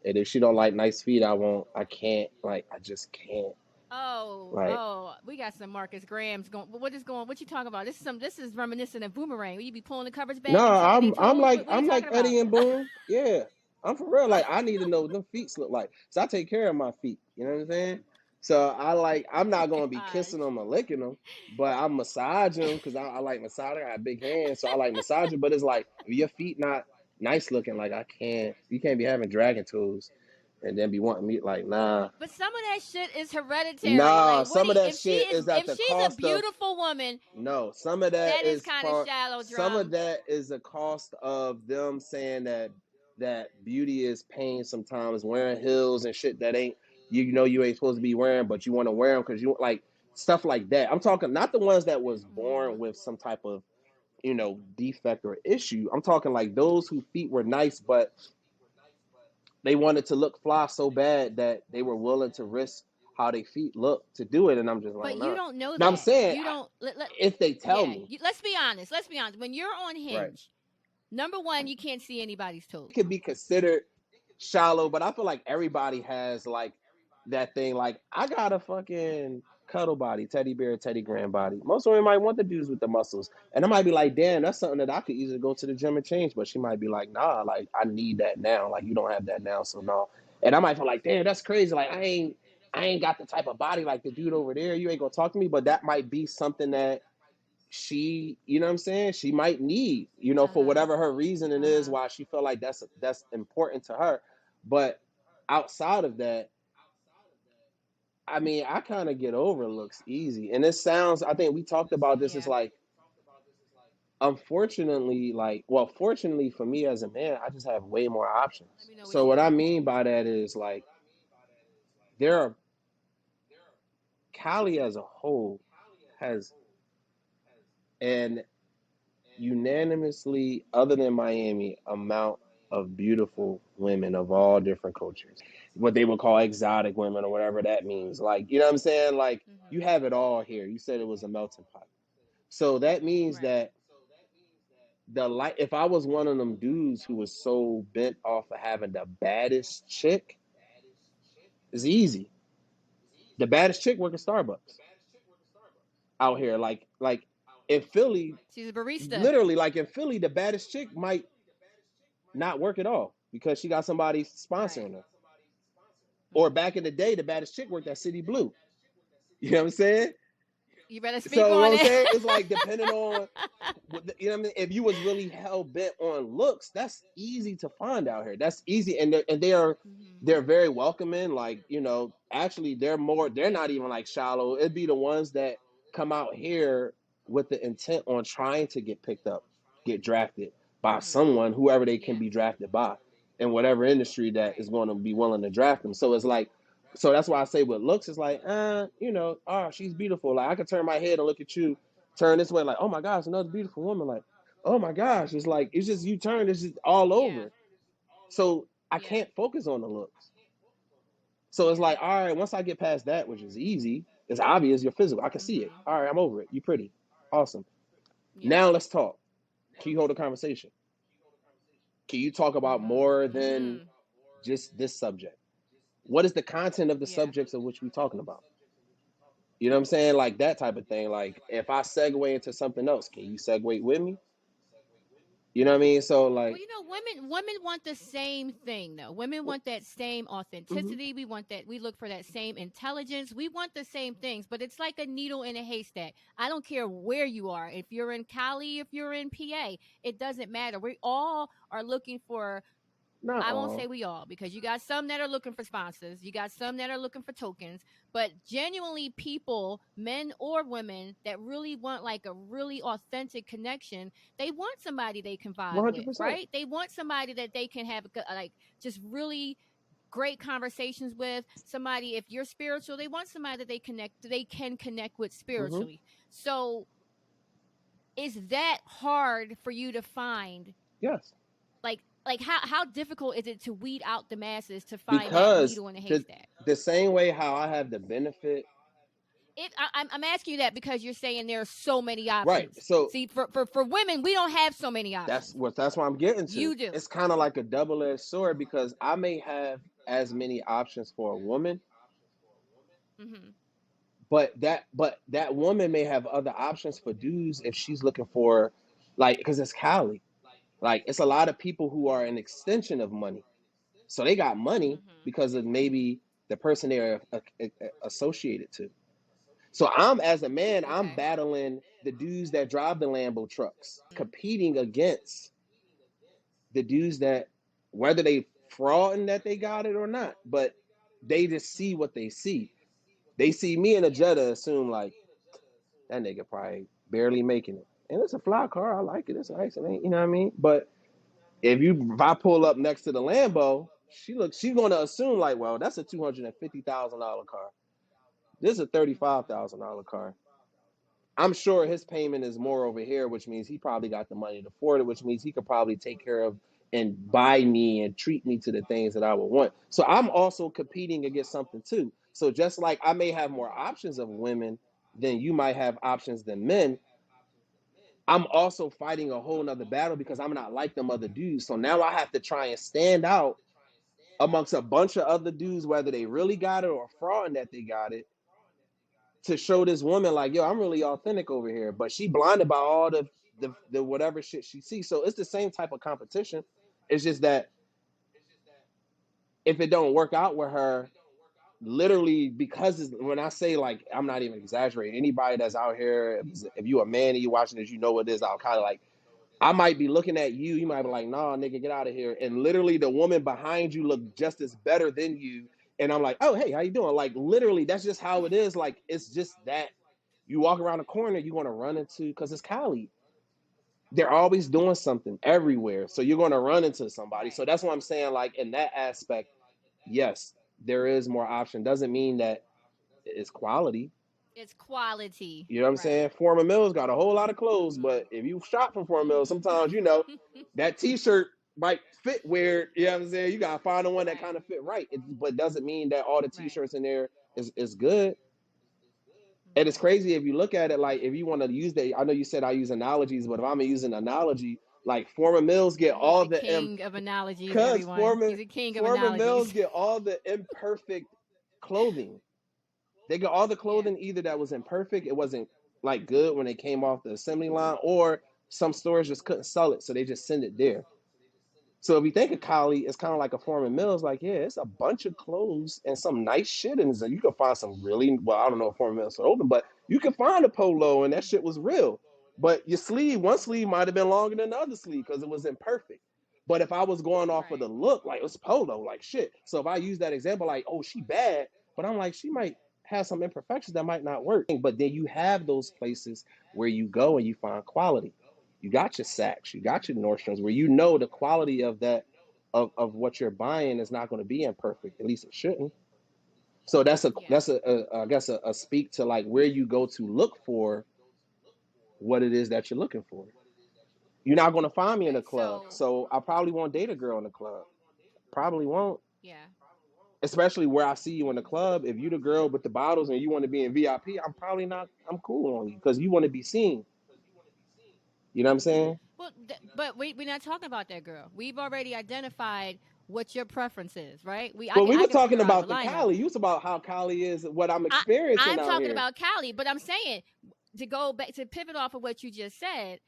And if she don't like nice feet, I won't. I can't. Like I just can't. Oh, Like oh, we got some Marcus Grahams going. What is going? What you talking about? This is some. This is reminiscent of Boomerang. Where you be pulling the covers no, back and checking their toes. What are you I'm like talking about? Eddie and Boone. Yeah, I'm for real. Like I need to know what them feet look like. So I take care of my feet. You know what I'm saying? So I'm not gonna be Gosh. kissing them or licking them, but I massage them because I like massage. I got big hands, so I like massaging. But it's like if your feet not nice looking, like I can't. You can't be having dragon toes and then be wanting me like nah. But some of that shit is hereditary. Nah, Like, what do some of you, that shit is at if the she's a cost of beautiful woman, no. Some of that that is is kind of shallow some of drum. that is the cost of them saying that beauty is pain sometimes, wearing heels and shit that ain't you ain't supposed to be wearing, but you want to wear them because you like stuff like that. I'm talking not the ones that was born with some type of defect or issue. I'm talking like those whose feet were nice, but they wanted to look fly so bad that they were willing to risk how their feet look to do it. And I'm just like, But you nah. don't know Now I'm that. saying You don't. if they tell Yeah. me, Let's be honest. Let's be honest. When you're on right, Hinge, number one, you can't see anybody's it toes. could be considered shallow, but I feel like everybody has like that thing. Like I got a fucking cuddle body, teddy bear, Teddy Graham body. Most women might want the dudes with the muscles, and I might be like, damn, that's something that I could easily go to the gym and change. But she might be like, nah, like I need that now. Like you don't have that now, so no. And I might feel like, damn, that's crazy. Like I ain't got the type of body like the dude over there. You ain't gonna talk to me, but that might be something that she, you know what I'm saying, she might need, Uh for huh. whatever her reasoning Uh is huh. why she felt like that's important to her. But outside of that, I mean, I kind of get over looks easy. And it sounds, I think we talked about this, it's Yeah. like unfortunately, like, well, fortunately for me as a man, I just have way more Let options. me know what So you what I got. mean by that is like there are Cali as a whole has an unanimously, other than Miami, amount of beautiful women of all different cultures. What they would call exotic women or whatever that means. Like, you know what I'm saying? Like, you Mm-hmm. have it all here. You said it was a melting pot. So that means Right. that if I was one of them dudes who was so bent off of having the baddest chick, it's easy. The baddest chick work at Starbucks out here. Like in Philly, She's a barista. literally like in Philly, the baddest chick might not work at all because she got somebody Right. sponsoring her. Or Mm-hmm. back in the day, the baddest chick worked at City Blue. You know what I'm saying? You better speak So what on I'm it. saying is like depending on you know what I mean. If you was really hell bent on looks, that's easy to find out here. That's easy, and Mm-hmm. they're very welcoming. Like actually they're Yeah. not even like shallow. It'd be the ones that come out here with the intent on trying to get picked up, get drafted by Mm-hmm. someone, whoever they can Yeah. be drafted by, in whatever industry that Right. is going to be willing to draft them. So it's like. So that's why I say with looks, it's like, oh, she's beautiful. Like I could turn my head and look at you, turn this way, like, oh my gosh, another beautiful woman. Like, oh my gosh, it's like it's just you turn, it's just all Yeah. over. So I Yeah. can't focus on the looks. So it's Yeah. like, all right, once I get past that, which is easy, it's obvious you're physical. I can see it. Mm-hmm. All right, I'm over it. You pretty, awesome. Yeah. Now let's talk. Can you hold a conversation? Can you talk about more Mm-hmm. than Mm. just this subject? What is the content of the Yeah. subjects of which we're talking about? You know what I'm saying? Like that type of thing. Like if I segue into something else, can you segue with me? You know what I mean? So Well, like, women want the same thing though. Women want that same mm-hmm. authenticity. We want that. We look for that same intelligence. We want the same things, but it's like a needle in a haystack. I don't care where you are. If you're in Cali, if you're in PA, it doesn't matter. We all are looking for, Not I won't say all. we all, because you got some that are looking for sponsors, you got some that are looking for tokens, but genuinely people, men or women, that really want like a really authentic connection. They want somebody they can vibe with, 100%. right? They want somebody that they can have like just really great conversations with. Somebody, if you're spiritual, they want somebody that they can connect with Mm-hmm. spiritually. So is that hard for you to find? Yes. Like how difficult is it to weed out the masses to find that Because needle in a the haystack? the same way how I have the benefit, I'm asking you that because you're saying there are so many right? options. So See, for women, we don't have so many options. that's what I'm getting to. You do. It's kind of like a double-edged sword because I may have as many options for a woman, Mhm. but that woman may have other options for dudes if she's looking for, like, because it's Cali. Like, it's a lot of people who are an extension of money. So they got money Mhm. because of maybe the person they're associated to. So I'm, as a man, I'm Okay. battling the dudes that drive the Lambo trucks, competing against the dudes that, whether they frauding that they got it or not, but they just see what they see. They see me in a Jetta, assume like that nigga probably barely making it. And it's a fly car. I like it. It's nice. It ain't, you know what I mean? But if I pull up next to the Lambo, she's gonna assume like, well, that's a $250,000 car. This is a $35,000 car. I'm sure his payment is more over here, which means he probably got the money to afford it, which means he could probably take care of and buy me and treat me to the things that I would want. So I'm also competing against something too. So just like I may have more options of women than you might have options than men, I'm also fighting a whole nother battle because I'm not like them other dudes. So now I have to try and stand out amongst a bunch of other dudes, whether they really got it or frauding that they got it, to show this woman like, yo, I'm really authentic over here. But she blinded by all the whatever shit she sees. So it's the same type of competition. It's just that if it don't work out with her, literally, because when I say, like, I'm not even exaggerating. Anybody that's out here, if you a man and you watching this, you know what it is. I'll kind of like, I might be looking at you. You might be like, nah, nigga, get out of here. And literally, the woman behind you look just as better than you. And I'm like, oh, hey, how you doing? Like, literally, that's just how it is. Like, it's just that you walk around the corner, you're going to run into, because it's Cali. They're always doing something everywhere. So you're going to run into somebody. Right. So that's what I'm saying. Like, in that aspect, yes, there is more option. Doesn't mean that it's quality. It's quality. You know what I'm Right. saying? Former Mills got a whole lot of clothes, Mhm. but if you shop from Former Mills, sometimes, Mhm. that T-shirt might fit weird. You know what I'm saying? You gotta find the one that Right. kind of fit right. But doesn't mean that all the Right. T-shirts in there is good. And it's Mhm. crazy if you look at it, like, if you want to use that. I know you said I use analogies, but if I'm using an analogy, like, Former Mills get He's all the the king of analogies, cause everyone. Former He's a king of Former Mills analogies. get all the imperfect clothing. They got all the Yeah. clothing either that was imperfect, it wasn't like good when they came off the assembly line, or some stores just couldn't sell it, so they just send it there. So if you think of Mhm. Cali, it's kind of like a Foreman Mills. Like, yeah, it's a bunch of clothes and some nice shit, and you can find some really, well, I don't know if Foreman Mills are open, but you can find a polo, and that shit was real. But your sleeve, one sleeve might have been longer than the other sleeve because it was imperfect. But if I was going off of Right. the look, like, it's polo, like shit. So if I use that example, like, oh, she bad, but I'm like, she might have some imperfections that might not work. But then you have those places where you go and you find quality. You got your Saks, you got your Mhm. Nordstroms, where you know the quality of that, of what you're buying is not going to be imperfect. At least it shouldn't. So Yeah. that's I guess a speak to like where you go to look for what it is that you're looking for. You're not going to find me in a Okay. club, So, so I probably won't date a girl in the club. Probably won't. yeah. Especially where I see you in the club. If you the girl with the bottles and you want to be in VIP, I'm probably not. I'm cool on you because you want to be seen. You know what I'm saying? Well, but we're not talking about that girl. We've already identified what your preference is, right? But we I were can talking figure out a about the line on Cali. that. You was about how Cali is, what I'm I experiencing I'm out talking here. about Cali, but I'm saying, to go back, to pivot off of what you just said,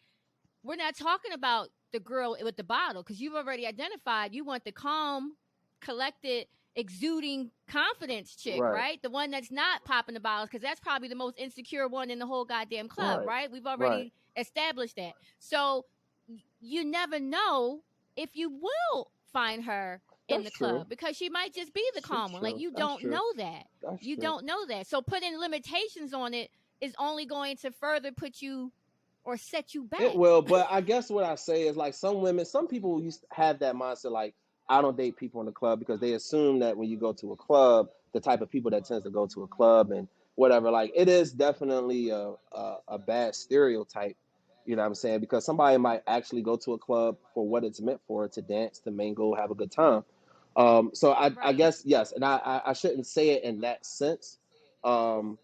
we're not talking about the girl with the bottle, because you've already identified you want the calm, collected, exuding confidence chick, Right, right? The one that's not popping the bottles, because that's probably the most insecure one in the whole goddamn club, right, right? We've right. already established that. So you never know if you will find her in That's the true. club, because she might just be the That's calm one. Like, true. you That's don't true. know that. That's You true. don't know that. So putting limitations on it is only going to further put you or set you It back. will, but I guess what I say is like some women, some people used to have that mindset like I don't date people in the club because they assume that when you go to a club, the type of people that tends to go to a club and whatever, like it is definitely a bad stereotype. You know what I'm saying? Because somebody might actually go to a club for what it's meant for, to dance, to mingle, have a good time. So I Right. guess yes, and I shouldn't say it in that sense. Um,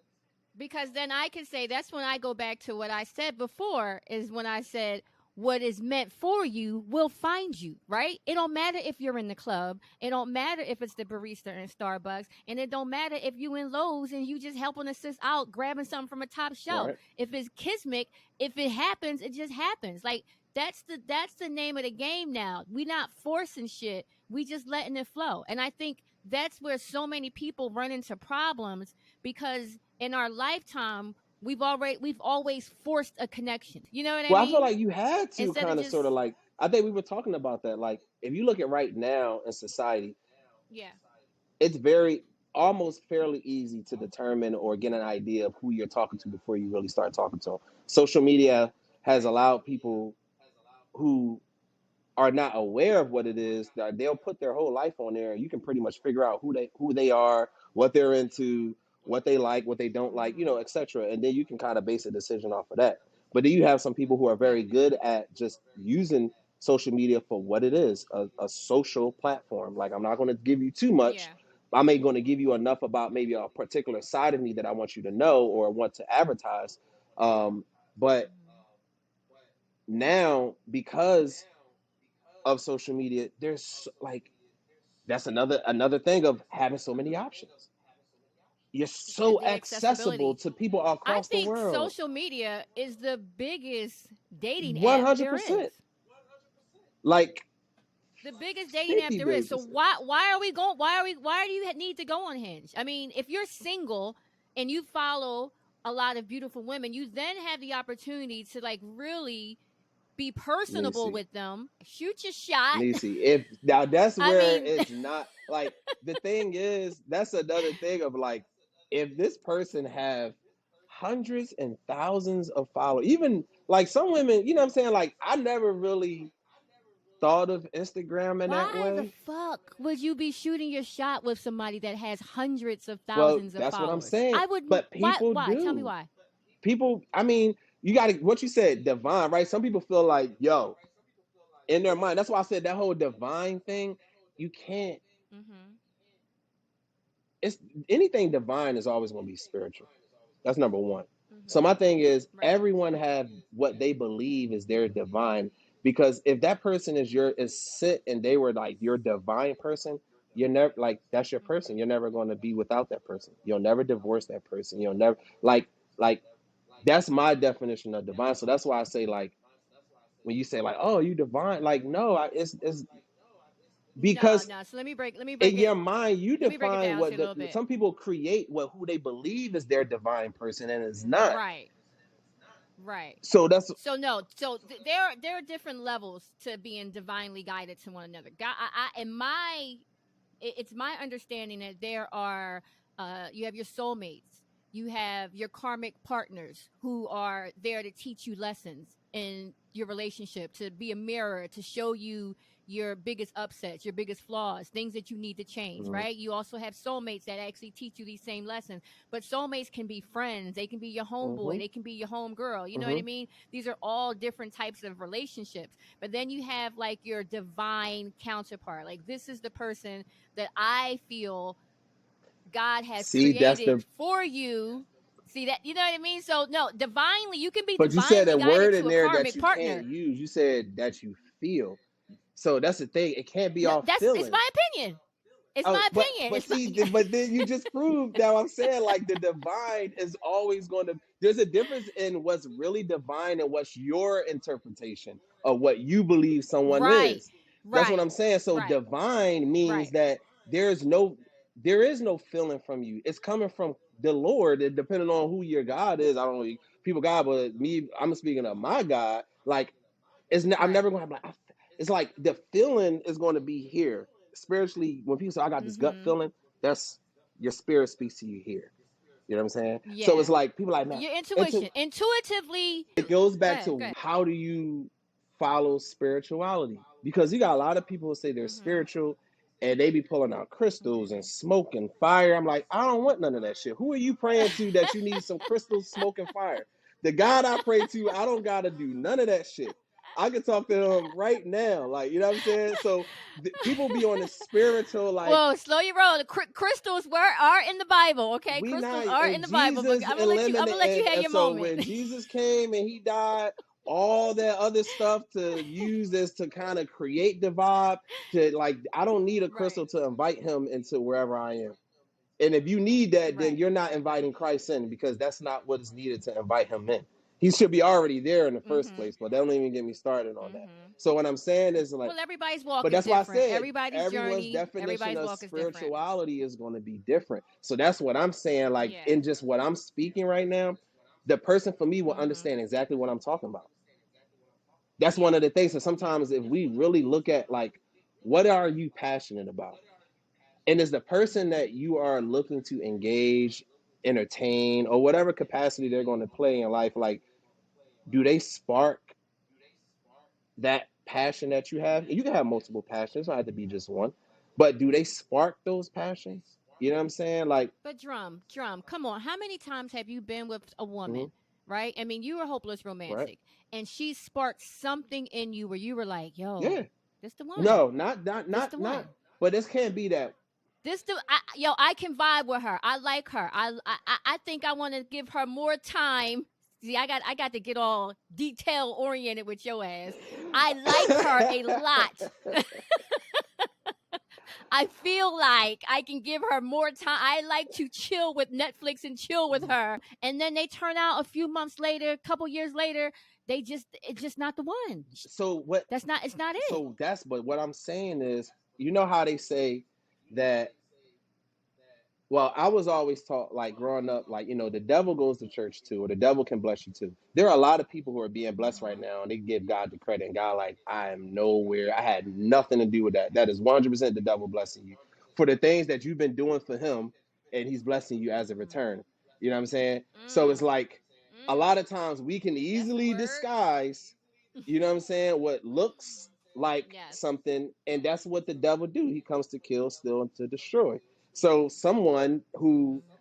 Because then I can say, that's when I go back to what I said before, is when I said, what is meant for you will find you, right? It don't matter if you're in the club. It don't matter if it's the barista in Starbucks. And it don't matter if you in Lowe's and you just helping assist out, grabbing something from a top shelf. Right. If it's kismet, if it happens, it just happens. Like that's the name of the game now. We not forcing shit. We just letting it flow. And I think that's where so many people run into problems because in our lifetime we've always forced a connection. You know what I Well, I feel mean? like you had to Instead of kind of just sort of like, I think we were talking about that. Like, if you look at right now in society, yeah. it's very almost fairly easy to determine or get an idea of who you're talking to before you really start talking to them. Social media has allowed people who are not aware of what it is, that they'll put their whole life on there, and you can pretty much figure out who they are, what they're into, what they like, what they don't like, Mhm. etc. And then you can kind of base a decision off of that. But then you have some people who are Yeah. very good at just using social media for what it is, a social platform. Like, I'm not going to give you too much. Yeah. I'm maybe going to give you enough about maybe a particular side of me that I want you to know or want to advertise. But Mhm. now, because of social media, there's like, that's another thing of having so many options. You're so The accessible accessibility. to people I across the think world. social media is the biggest dating One app hundred there is. percent. Like The biggest dating app 50 there is. billion So percent. why are we going? Why do you need to go on Hinge? I mean, if you're single and you follow a lot of beautiful women, you then have the opportunity to like really be personable Nisi. with them. Shoot your shot. Nisi. If now that's I where mean, it's not like, the thing is, that's another thing of like, if this person have hundreds and thousands of followers, even like some women, you know what I'm saying? Like, I never really thought of Instagram in that why the way. fuck would you be shooting your shot with somebody that has hundreds of Well, thousands of that's what I'm followers? saying. I wouldn't. But Why? people Why? Tell me do. why. People, I mean, you got to, what you said, divine, right? Some people feel like, yo, in their mind. That's why I said that whole divine thing, you can't, Mm-hmm. it's anything divine is always going to be spiritual. That's number one. So Mm-hmm. my thing is, Right. everyone have what they believe is their divine, because if that person is sent and they were like your divine person, you're never like, that's your person. Mm-hmm. You're never going to be without that person. You'll never divorce that person. You'll never like that's my definition of divine. So that's why I say, like, when you say like, oh, you divine, like, no, it's No, because no. So let me break in it your mind you let me break it define down to what you a little bit. some people create what who they believe is their divine person, and it's not. Right. Right. So that's So no, so there are different levels to being divinely guided to one another. God, in my it's my understanding that there are you have your soulmates, you have your karmic partners who are there to teach you lessons in your relationship, to be a mirror, to show you your biggest upsets, your biggest flaws, things that you need to change, mm-hmm, right? You also have soulmates that actually teach you these same lessons. But soulmates can be friends, they can be your homeboy, mm-hmm, they can be your homegirl, you know what mm-hmm. I mean? These are all different types of relationships. But then you have like your divine counterpart. Like, this is the person that I feel God has See, that's created the, for you. See that? You know what I mean? So no, divinely, you can be but you said divinely a guided word in to a there that karmic you can't partner. use. You said that you feel. So that's the thing, it can't be No, all that's it's feeling. my opinion. It's Oh, my but opinion. but It's my see, but then you just proved that I'm saying, like, the divine is always going to. There's a difference in what's really divine and what's your interpretation of what you believe someone right, is. That's what right, I'm saying. So right, divine means right. that there is no feeling from you. It's coming from the Lord. And depending on who your God is, I don't know people God, but me, I'm speaking of my God. Like, I'm Right. never gonna have like, it's like the feeling is going to be here spiritually. When people say I got this gut Mm-hmm. feeling, that's your spirit speaks to you here. You know what I'm saying? So it's Yeah. like people like, man, Your into intuition. Intuitively. it goes Go back ahead. Go to ahead. how do you follow spirituality, because you got a lot of people who say they're Mm-hmm. spiritual and they be pulling out crystals and smoke and fire. I'm like, I don't want none of that shit. Who are you praying to that you need some crystals, smoke, and fire? The God I pray to, I don't gotta do none of that shit. I can talk to him right now, like, you know what I'm saying. So people be on this spiritual, like, Whoa, slow your roll. The crystals are in the Bible, okay? we Crystals not, are in and the Bible, but Jesus I'm gonna let you eliminated. have And your so moment. when Jesus came and he died, all that other stuff to use this to kind of create the vibe. To like, I don't need a Right. crystal to invite him into wherever I am. And if you need that, then Right. you're not Right. inviting Christ in because that's not what is needed to invite him in. He should be already there in the first Mm-hmm. place, but don't even get me started on that. Mm-hmm. So what I'm saying is like, Well, everybody's walk but is that's why I different. said Everybody's everyone's journey, definition everybody's of walk is different. spirituality is going to be different. So that's what I'm saying. Like Yeah. in just what I'm speaking right now, the person for me will Mm-hmm. understand exactly what I'm talking about. That's one of the things that Yeah. sometimes if we really look at like, what are you passionate about? And is the person Mm-hmm. that you are looking to engage, entertain, or whatever capacity they're going to play in life, like, do they spark that passion that you have? You can have multiple passions, it don't have to be just one. But do they spark those passions? You know what I'm saying? Like, But drum, come on. How many times have you been with a mm-hmm, woman, right? I mean, you were hopeless right? romantic, and she sparked something in you where you were like, "Yo, Yeah. this the one. No, This the not. one. But this can't be that. Yo, I can vibe with her. I like her. I think I want to give her more time. See, I got to get all detail oriented with your ass. I like her a lot. I feel like I can give her more time. I like to chill with Netflix and chill with her. And then they turn out a few months later, a couple years later, it's just not the one. So what? That's not it's not it. So that's. But what I'm saying is, you know how they say that. Well, I was always taught, like growing up, like, the devil goes to church too, or the devil can bless you too. There are a lot of people who are being blessed right Mhm. now, and they give God the credit, and God, like, I am nowhere. I had nothing to do with that. That is 100% the devil blessing you for the things that you've been doing for him, and he's blessing you as a Mhm. return. You know what I'm saying? So it's Mm. like a Mm. lot of times we can That's a easily word. disguise, you know what I'm saying, what looks like Yes. something, and that's what the devil do. He comes to kill, steal, and to destroy. So someone who Mhm.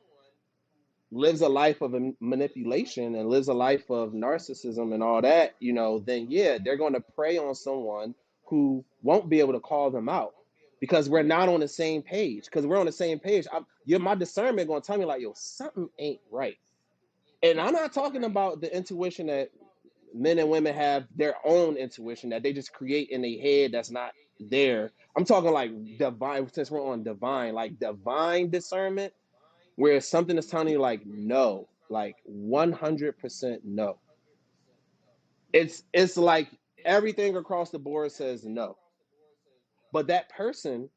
lives a life of manipulation and lives a life of narcissism and all that, then yeah, they're going to prey on someone who won't be able to call them out because we're not on the same page. Because we're on the same page, my discernment going to tell me like, yo, something ain't right. And I'm not talking Right. about the intuition that men and women have, their own intuition that they just create in their head that's not there. I'm talking like divine, since we're on divine, like divine discernment where something is telling you like no, like 100% no. It's like everything across the board says no, but that person,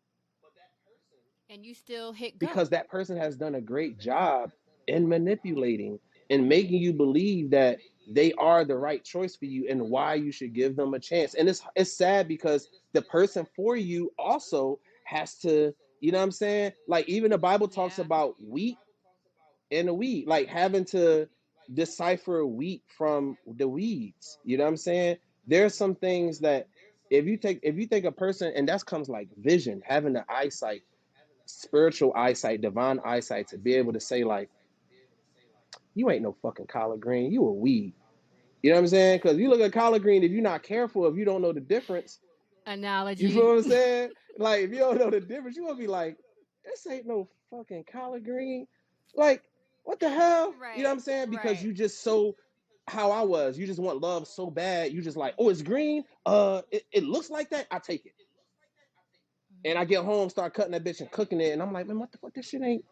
And you still hit because go. that person has done a great job in manipulating and making you believe that they are the right choice for you and why you should give them a chance. And it's sad because the person for you also has to, you know what I'm saying, like even the Bible talks Yeah. about wheat and the weed, like having to decipher wheat from the weeds. You know what I'm saying? There's some things that if you take a person, and that comes like vision, having the eyesight, spiritual eyesight, divine eyesight, to be able to say like, you ain't no fucking collard green, you a weed. You know what I'm saying? Because you look at collard green, if you're not careful, if you don't know the difference, you feel Analogy. what I'm saying? Like, if you don't know the difference, you gonna be like, this ain't no fucking collard green. Like, what the hell? You know what Right. I'm saying? Because Right. you just so, how I was, you just want love so bad. You just like, oh, it's green. It looks like that. I take it. And I Mhm. get home, start cutting that bitch and cooking it, and I'm like, man, what the fuck? This shit ain't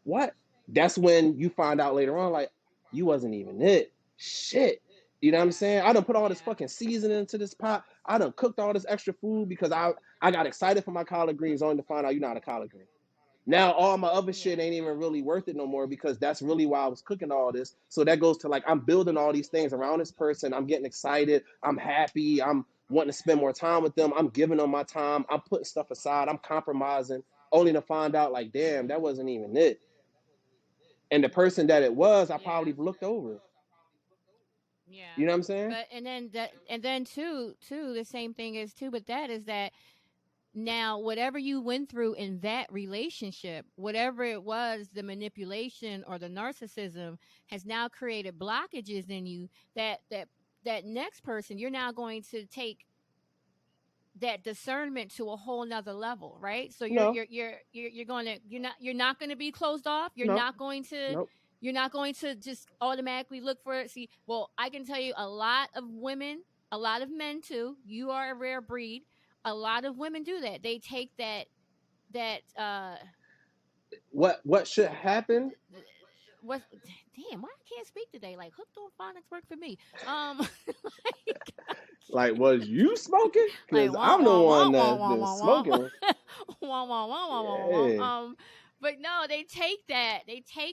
what? That's when you find out later on, like, you wasn't even it. Shit. You know what I'm Yeah. saying? I done put all this Yeah. fucking seasoning into this pot. I done cooked all this extra food because I got excited for my collard greens only to find out you're not a collard green. Now all my other shit Yeah. ain't even really worth it no more because that's really why I was cooking all this. So that goes to like, I'm building all these things around this person. I'm getting excited. I'm happy. I'm wanting to spend more time with them. I'm giving them my time. I'm putting stuff aside. I'm compromising only to find out like, damn, that Mhm. wasn't even it. And the person that it was, I Yeah. probably looked over. Yeah. You know what I'm saying? But and then too the same thing is too but that is that now whatever you went through in that relationship, whatever it was, the manipulation or the narcissism has now created blockages in you that next person you're now going to take that discernment to a whole nother level, right? So No, you're not going to be closed off. You're no, not going to no. You're not going to just automatically look for it. See, well, I can tell you a lot of women, a lot of men too. You are a rare breed. A lot of women do that. They take that What should happen? what damn, why I can't speak today? Like hooked on phonics work for me. Like Like, was you smoking? like Because wah I'm the wah wah one wah that's wah been wah wah smoking. wah wah wah wah wah wah. Yeah. But no, they take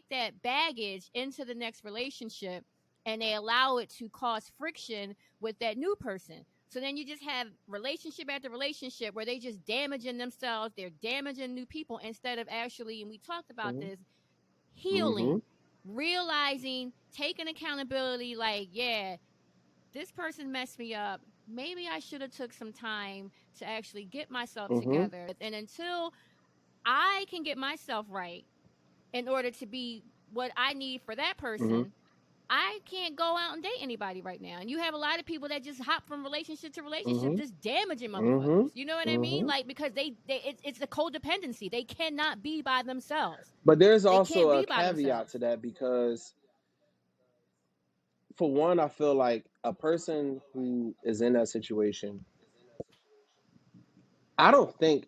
that baggage into the next relationship, and they allow it to cause friction with that new person. So then you just have relationship after relationship where they just damaging themselves, they're damaging new people instead of actually, and we talked about Hmm. this, Hmm. healing, realizing, taking accountability, like, yeah, this person messed me up. Maybe I should have took some time to actually get myself Hmm. together. And until I can get myself right in order to be what I need for that Hmm. person, I can't go out and date anybody right now. And you have a lot of people that just hop from relationship to relationship, Hmm. just damaging Hmm. motherfuckers. You know what I mean? Hmm. Like because it's a codependency. They cannot be by themselves. But there's They also can't be a by caveat themselves. to that because, for one, I feel like a person who is in that situation, I don't think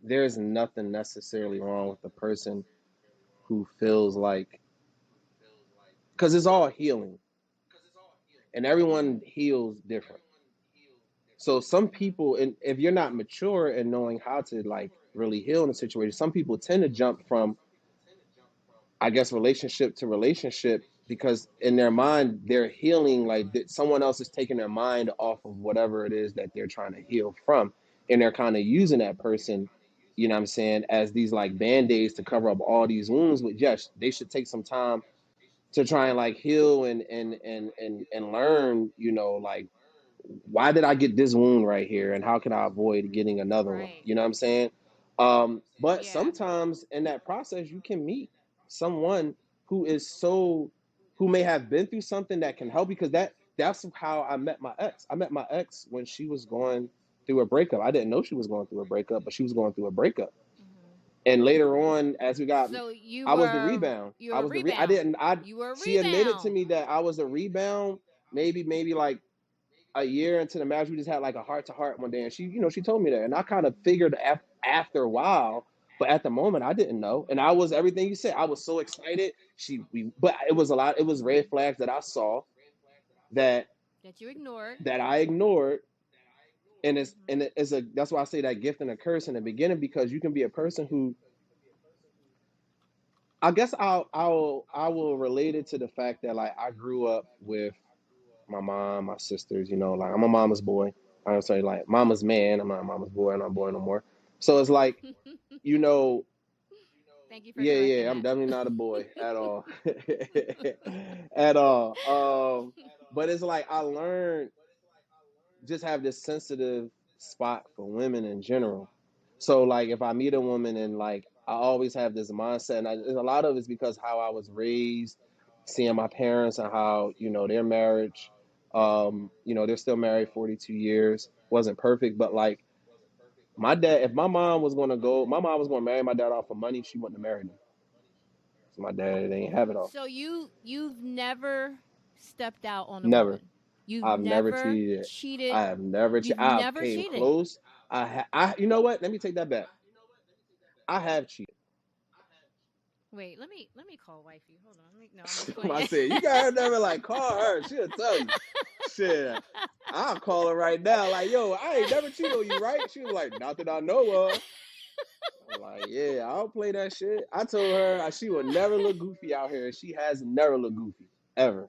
there's nothing necessarily wrong with the person who feels like, because it's all healing and everyone Mm-hmm. heals different. So some Mm-hmm. people, and if you're not mature in knowing how to like really heal in a situation, some people tend to jump from, I guess, relationship to relationship because in their mind they're healing like someone else is taking their mind off of whatever it is that they're trying to heal from, and they're kind of using that person, you know what I'm saying, as these like band-aids to cover up all these wounds. But yes, they should take some time to try and like heal and learn, like, why did I get this wound right here, and how can I avoid getting another one? Right. You know what I'm saying? But Yeah. sometimes in that process, you can meet someone who is so, who may have been through something that can help, because that's how I met my ex. I met my ex when she was going through a breakup. I didn't know she was going through a breakup, but she was going through a breakup. Mm-hmm. And later Mm-hmm. on, as we got, So you I was the were rebound. you I were a was the I rebound. didn't. I You were a She admitted to rebound. me that I was a rebound. Maybe like a year into the marriage, we just had like a heart to heart one day, and she told me that, and I kind of figured after a while, but at the moment I didn't know, and I was everything you said. I was so excited. But it was a lot. It was red flags that I saw that That you ignored. I ignored, and Mm-hmm. it's a that's why I say that gift and a curse in the beginning, because you can be a person who, I guess I will relate it to the fact that like I grew up with my mom, my sisters, like I'm a mama's boy. I don't say like mama's man. I'm not a mama's boy. I'm not a boy no more. So it's like, you know, Thank you for yeah, correcting yeah, I'm that. definitely not a boy at all. At all. But it's like I learned, just have this sensitive spot for women in general. So like if I meet a woman, and like I always have this mindset, and a lot of it's because how I was raised, seeing my parents and how their marriage, they're still married 42 years, wasn't perfect, but like my dad, if my mom was going to marry my dad off of money, she wouldn't have married him. So my dad ain't have it all. So you've never stepped out on a Never. woman. You've I've never never cheated. cheated. I have never You've I've never came cheated. close. You know what? Let me take that back. I have cheated. Wait, let me call wifey. Hold on. No, I'm just I playing. said, you gotta never like call her. She'll tell you. Shit. I'll call her right now. Like, yo, I ain't never cheated on you, right? She was like, not that I know of. I'm like, yeah, I don't play that shit. I told her she would never look goofy out here. She has never looked goofy. Ever.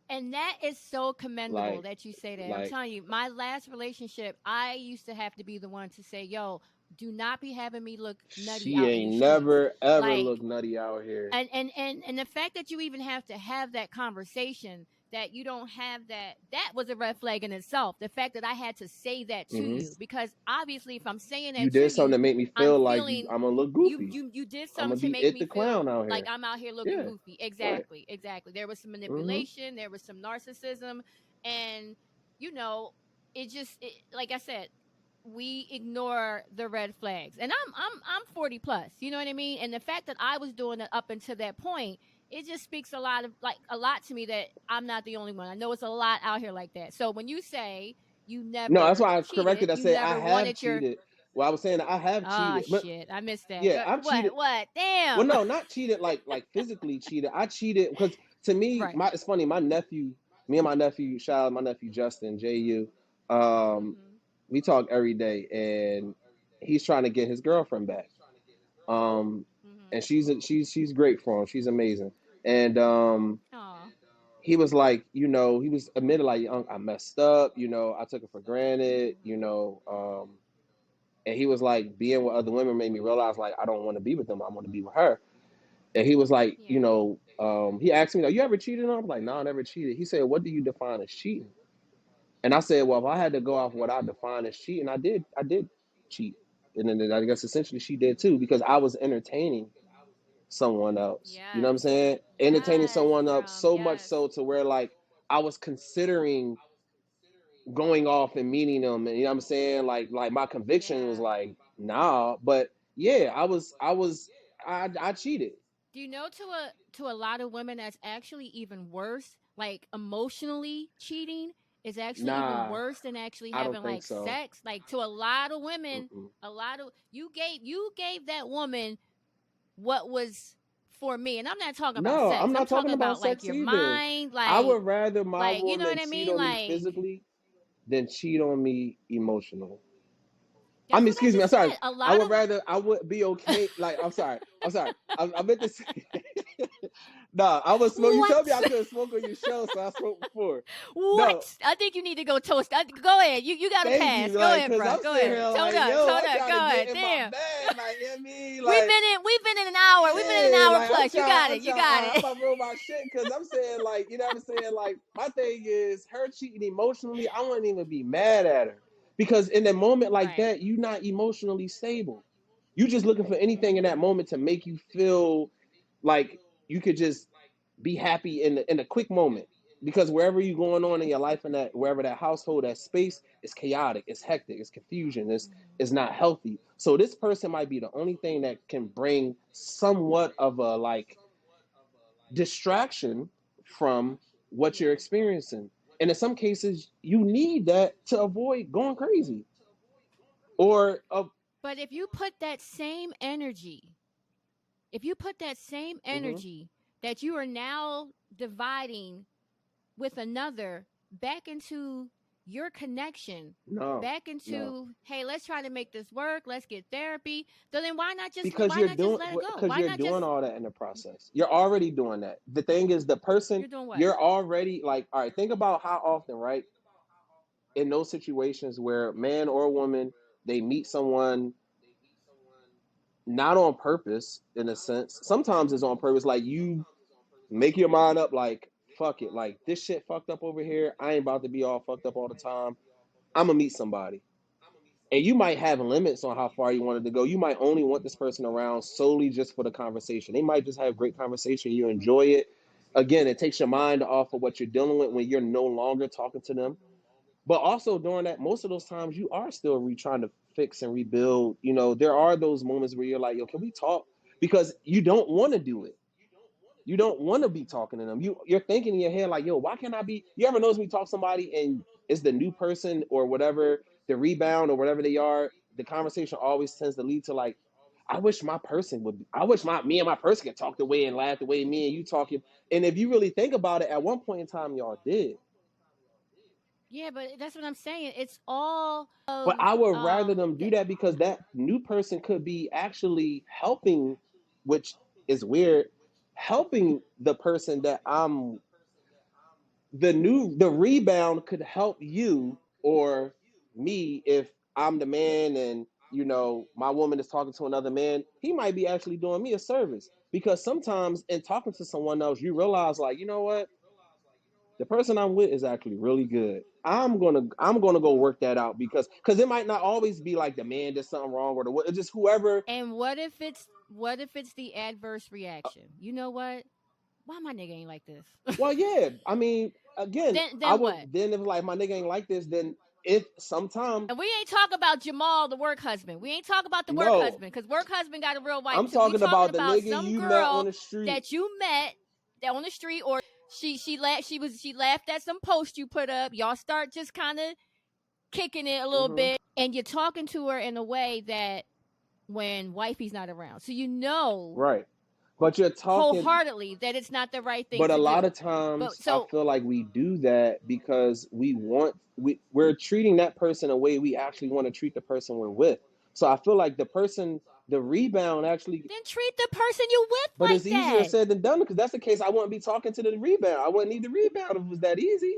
And that is so commendable Like, that you say that. I'm like telling you, my last relationship, I used to have to be the one to say, yo, do not be having me look nutty she out in these ain't streets. never ever Like, looked nutty out here. and the fact that you even have to have that conversation, that you don't have that was a red flag in itself. The fact that I had to say that to Hmm. you, because obviously if I'm saying You that to did something you, to make me I'm feel like feeling I'm gonna look you goofy. you you did I'm something gonna to be make it me the clown feel out like here. I'm out here looking Yeah, goofy. right. Exactly. There was some Hmm. manipulation, there was some narcissism, and you know, like I said, we ignore the red flags. And I'm 40 plus. You know what I mean? And the fact that I was doing it up until that point, it just speaks a lot to me that I'm not the only one. I know it's a lot out here like that. So when you say you No, that's never why I cheated, corrected. I you said I never have wanted your cheated. Well, I was saying I have ah cheated, but shit, I missed that. yeah, I've cheated. What? Well, Damn. no, not cheated like physically cheated. I cheated because to me, Right. my it's funny. My nephew, me and my nephew, shout out my nephew Justin, Ju. Um, Mhm. we talk every day, and he's trying to get his girlfriend back. Um, Mhm. and she's great for him. She's amazing. And Aw. he was like, he was admitted like, I messed up. I took it for granted. Mhm. And he was like, being with other women made me realize like I don't want to be with them. I want to be with her. And he was like, Yeah. he asked me, like, you ever cheated? I'm like, no, I never cheated. He said, what do you define as cheating? And I said, well, if I had to go off what I define as cheating, I did cheat. And then I guess essentially she did too, because I was entertaining someone else. You know what I'm Yes. saying? Entertaining Yes, someone else Drum. so much Yes. so to where like I was considering going off and meeting them, and you know what I'm saying? Like my conviction was Yeah. like, nah. But yeah, I cheated. Do you know to a lot of women that's actually even worse? Like emotionally cheating is actually even Nah, worse than actually I don't having think like so. sex. Like to a lot of women, Mm-mm. a lot of you gave that woman what was for me. And I'm not talking about No, sex. I'm I'm not talking talking about about like sex your either. mind, I would rather my like you know what woman I cheat mean? on me Like physically than cheat on me emotionally. I that's mean, what I excuse me. I'm just sorry. said. A lot of I would be okay. Like, I'm sorry. I'm sorry. I meant to say, nah, I was smoke. You told me I what? couldn't smoke on your show, so I smoked before. No, What? I think you need to go toast. Go ahead. You got to thank pass. you. Go Like, ahead, cause bro. I'm Go sitting ahead. here Hold like, up. yo, Hold I'm up. trying Go to get ahead. in my Damn. bag. Like, you know what I mean? We've Like, been in. We've been in an hour. We've been in an yeah, hour like plus. You got it. You got I'm it. about to roll my shit because I'm saying like, you know what I'm saying? Like, my thing is her cheating emotionally, I wouldn't even be mad at her. Because in a moment like Right. that, you're not emotionally stable. You just looking for anything in that Mhm. moment to make you feel like you could just be happy in a quick moment. Because wherever you're going on in Yes. your life and that wherever that household, that space is chaotic, it's hectic, it's confusion, Mhm. it's not healthy. So this person might be the only thing that can bring somewhat of a like distraction from what you're Yeah. experiencing. And in some cases, you need that to avoid going crazy. Or But if you put that same mhm. energy that you are now dividing with another back into your connection, No, back no, into hey, let's try to make this work, let's get therapy. So then because why you're not just doing let it go? because Why you're not just doing all that in the process. You're already doing that. The thing is, the person you're doing what? you're already like, all right. Think about how often, right, in those situations where man or woman they meet someone not on purpose in a sense. Sometimes it's on Mhm. purpose. Like you make your mind up, like fuck it, like this shit fucked up over here. I ain't about to be all fucked up all the time. I'm gonna meet somebody. And you might have limits on how far you wanted to go. You might only want this person around solely just for the conversation. They might just have great conversation. You enjoy it. Again, it takes your mind off of what you're dealing with when you're no longer talking to them. But also during that, most of those times you are still trying to fix and rebuild. There are those moments where you're like, yo, can we talk? Because you don't want to do it. You don't want to be talking to them. You're thinking in your head like, yo, why can't I be? You ever notice me talk to somebody and it's the new person or whatever, the rebound or whatever they are. The conversation always tends to lead to like, I wish my person would. I wish me and my person could talk the way and laugh the way me and you talking. And if you really think about it, at one point in time, y'all did. Yeah, but that's what I'm saying. It's all But of I would rather them do that. that because that new person could be actually helping, which is weird, helping the person that I'm the rebound could help you or me if I'm the man and my woman is talking to another man. He might be actually doing me a service because sometimes in talking to someone else you realize like, you know what, the person I'm with is actually really good. I'm gonna go work that out because it might not always be like the man did something wrong or just whoever. And what if it's the adverse reaction? You know what? Why my nigga ain't like this? Well, yeah, I mean, again, I then would what? then if like my nigga ain't like this, then if sometimes And we ain't talking about Jamal, the work husband. We ain't talking about the work no, husband because work husband got a real wife I'm too. We talking talking about the about nigga some you met on girl the street. that you met that on the street, or she laughed at some post you put up. Y'all start just kind of kicking it a little bit, and you're talking to her in a way that when wifey's not around, so you know Right. But you're talking, wholeheartedly that it's not the right thing but a to lot do. of times But I so feel like we do that because we're treating that person the way we actually want to treat the person we're with. So I feel like the rebound actually, then treat the person you with but it's like easier that. said than done because that's the case. I wouldn't be talking to the rebound. I wouldn't need the rebound if it was that easy.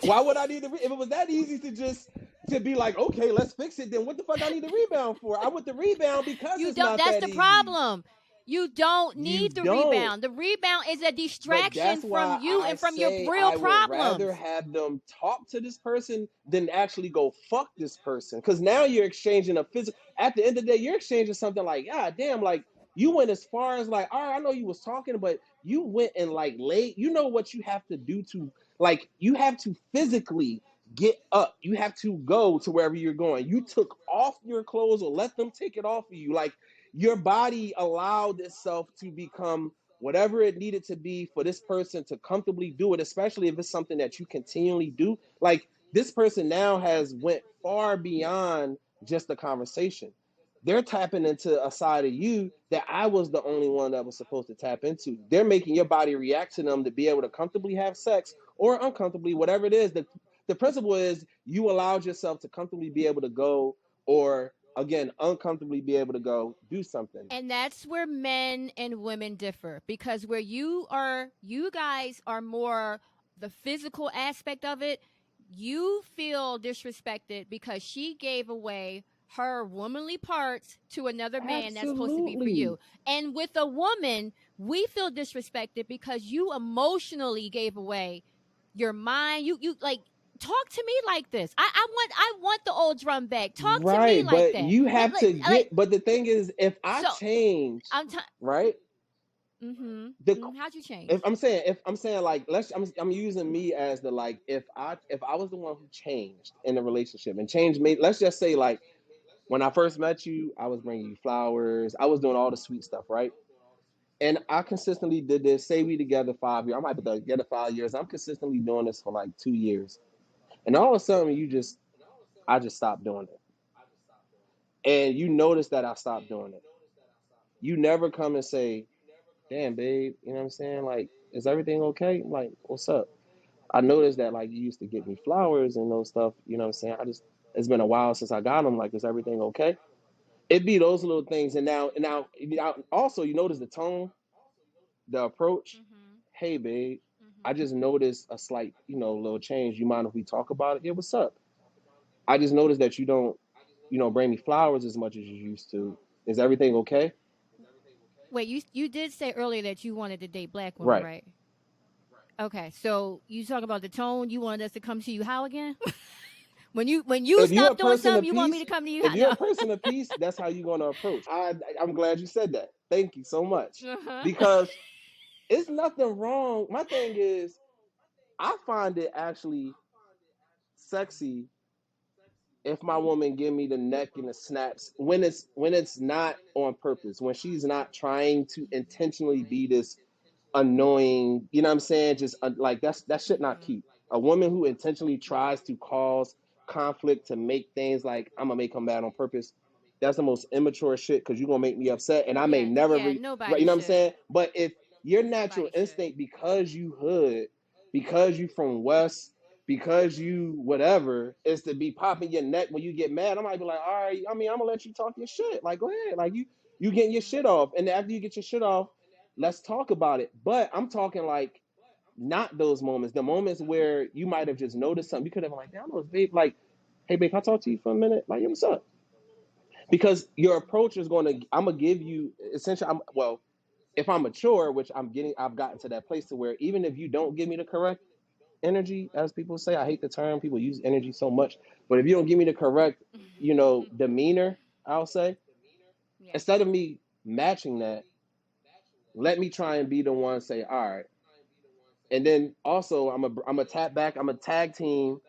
Why would I need if it was that easy to just to be like, okay, let's fix it? Then what the fuck I need the rebound for? I want the rebound because You it's don't. not That's that the easy. problem. You don't You need the don't. rebound. The rebound is a But distraction that's from why you I and from your say real I would problems. rather have them talk to this person than actually go fuck this person. Because now you're exchanging a physical. At the end of the day, you're exchanging something like, God damn, like you went as far as like, all right, I know you was talking, but you went and like laid. You know what you have to do to like you have to physically get up. You have to go to wherever you're going. You took off your clothes or let them take it off of you. Like your body allowed itself to become whatever it needed to be for this person to comfortably do it, especially if it's something that you continually do. Like this person now has went far beyond just the conversation. They're tapping into a side of you that I was the only one that was supposed to tap into. They're making your body react to them to be able to comfortably have sex or uncomfortably, whatever it is. The principle is you allowed yourself to comfortably be able to go, or again, uncomfortably be able to go do something. And that's where men and women differ, because where you guys are more the physical aspect of it. You feel disrespected because she gave away her womanly parts to another man that's supposed to be for Absolutely. you. And with a woman, we feel disrespected because you emotionally gave away your mind. You like, talk to me like this. I want the old drum back. Talk to me Right, like but that. you have to Like get. But the thing is, if I so. change, I'm t- right? Mm-hmm. The How'd you change? if I'm saying like I'm using me as the like if I was the one who changed in the relationship and changed me. Let's just say like when I first met you, I was bringing you flowers. I was doing all the sweet stuff, right? And I consistently did this. Say we together 5 years. I might be together 5 years. I'm consistently doing this for like 2 years, and all of a sudden I just stopped doing it, and you notice that I stopped doing it. You never come and say, damn, babe, you know what I'm saying? Like, is everything okay? I'm like, what's up? I noticed that, like, you used to get me flowers and those stuff, you know what I'm saying? It's been a while since I got them. Like, is everything okay? It'd be those little things. And now, also, you notice the tone, the approach. Mm-hmm. Hey, babe, I Mm-hmm. just noticed a slight, little change. You mind if we talk about it? Yeah, what's up? I just noticed that you don't, bring me flowers as much as you used to. Is everything okay? Wait, you did say earlier that you wanted to date black women, Right. right? Okay, so you talk about the tone. You wanted us to come to you how again? when you If you're a stop doing person something, of you want me to peace, come to you if how? you're a No. person of peace, that's how you're going to approach. I'm glad you said that. Thank you so much. Uh-huh. Because it's nothing wrong. My thing is, I find it actually sexy if my woman give me the neck and the snaps when it's not on purpose, when she's not trying to intentionally be this annoying, you know what I'm saying? Just like that shit not Mm-hmm. cute. A woman who intentionally tries to cause conflict to make things like I'm gonna make him mad on purpose. That's the most immature shit because you're gonna make me upset, and I may Yeah, never yeah. right. You Nobody know what I'm should. saying? But if your natural Nobody should. instinct, because you hood, because you from West, because you whatever, is to be popping your neck when you get mad, I might be like, all right. I mean, I'm gonna let you talk your shit. Like, go ahead. Like you getting your shit Mm-hmm. off, and after you get your shit off, let's talk about it. But I'm talking like not those moments, the moments where you might have just noticed something. You could have been like, damn, those babe, like, hey babe, can I talk to you for a minute? Like, yeah, what's up? Because your approach is I'm gonna give you essentially. Well, if I'm mature, which I've gotten to that place to where even if you don't give me the correct energy, as people say, I hate the term. People use energy so much, but if you don't give me the correct, demeanor, I'll say, Yeah. instead of me matching that, let me try and be the one say, all right. And then also I'm a tap back, I'm a tag team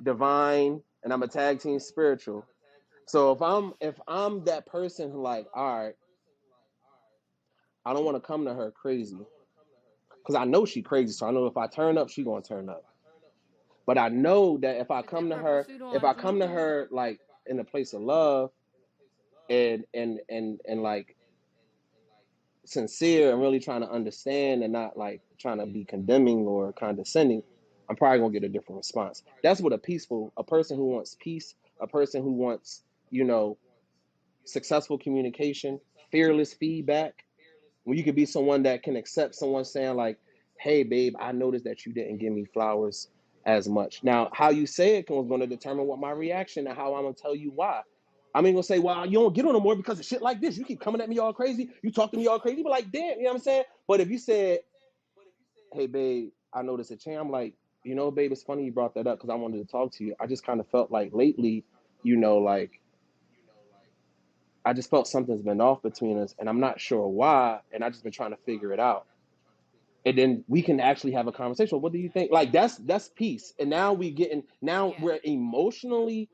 divine, and I'm a tag team spiritual. So if I'm that person who like, all right, I don't want to come to her crazy because I know she crazy. So I know if I turn up, she gonna turn up. But I know that if I Put that come to purple her, suit if on. I come to her like in a place of love and like sincere and really trying to understand and not like trying to be condemning or condescending, I'm probably gonna get a different response. That's what a person who wants peace, a person who wants, you know, successful communication, fearless feedback, when you could be someone that can accept someone saying like, hey babe, I noticed that you didn't give me flowers as much. Now how you say it is going to determine what my reaction and how I'm going to tell you why. I'm ain't gonna say, well, you don't get on no more because of shit like this. You keep coming at me all crazy. You talk to me all crazy. You be like, damn, you know what I'm saying? But if you said, hey, babe, I noticed a change. I'm like, you know, babe, it's funny you brought that up because I wanted to talk to you. I just kind of felt like lately, you know, like I just felt something's been off between us and I'm not sure why. And I just been trying to figure it out. And then we can actually have a conversation. What do you think? Like that's peace. And now Yeah. we're emotionally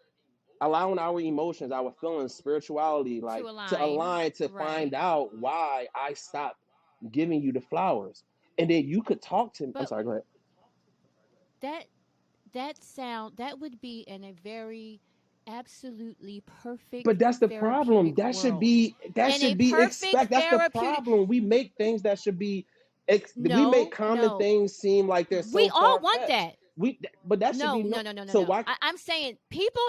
allowing our emotions, our feelings, spirituality, To like to align. align to find Right. out why I stopped giving you the flowers. And then you could talk to me. I'm But sorry, go ahead. that that would be in a very absolutely But perfect that's the problem. therapeutic world. That In a should be perfect expect. That's the therapeutic problem. We make things that should be we make no, common no. things seem like they're We so all far want fetched. that. But that should No, be no, no. no, no, no, So no. why I'm saying people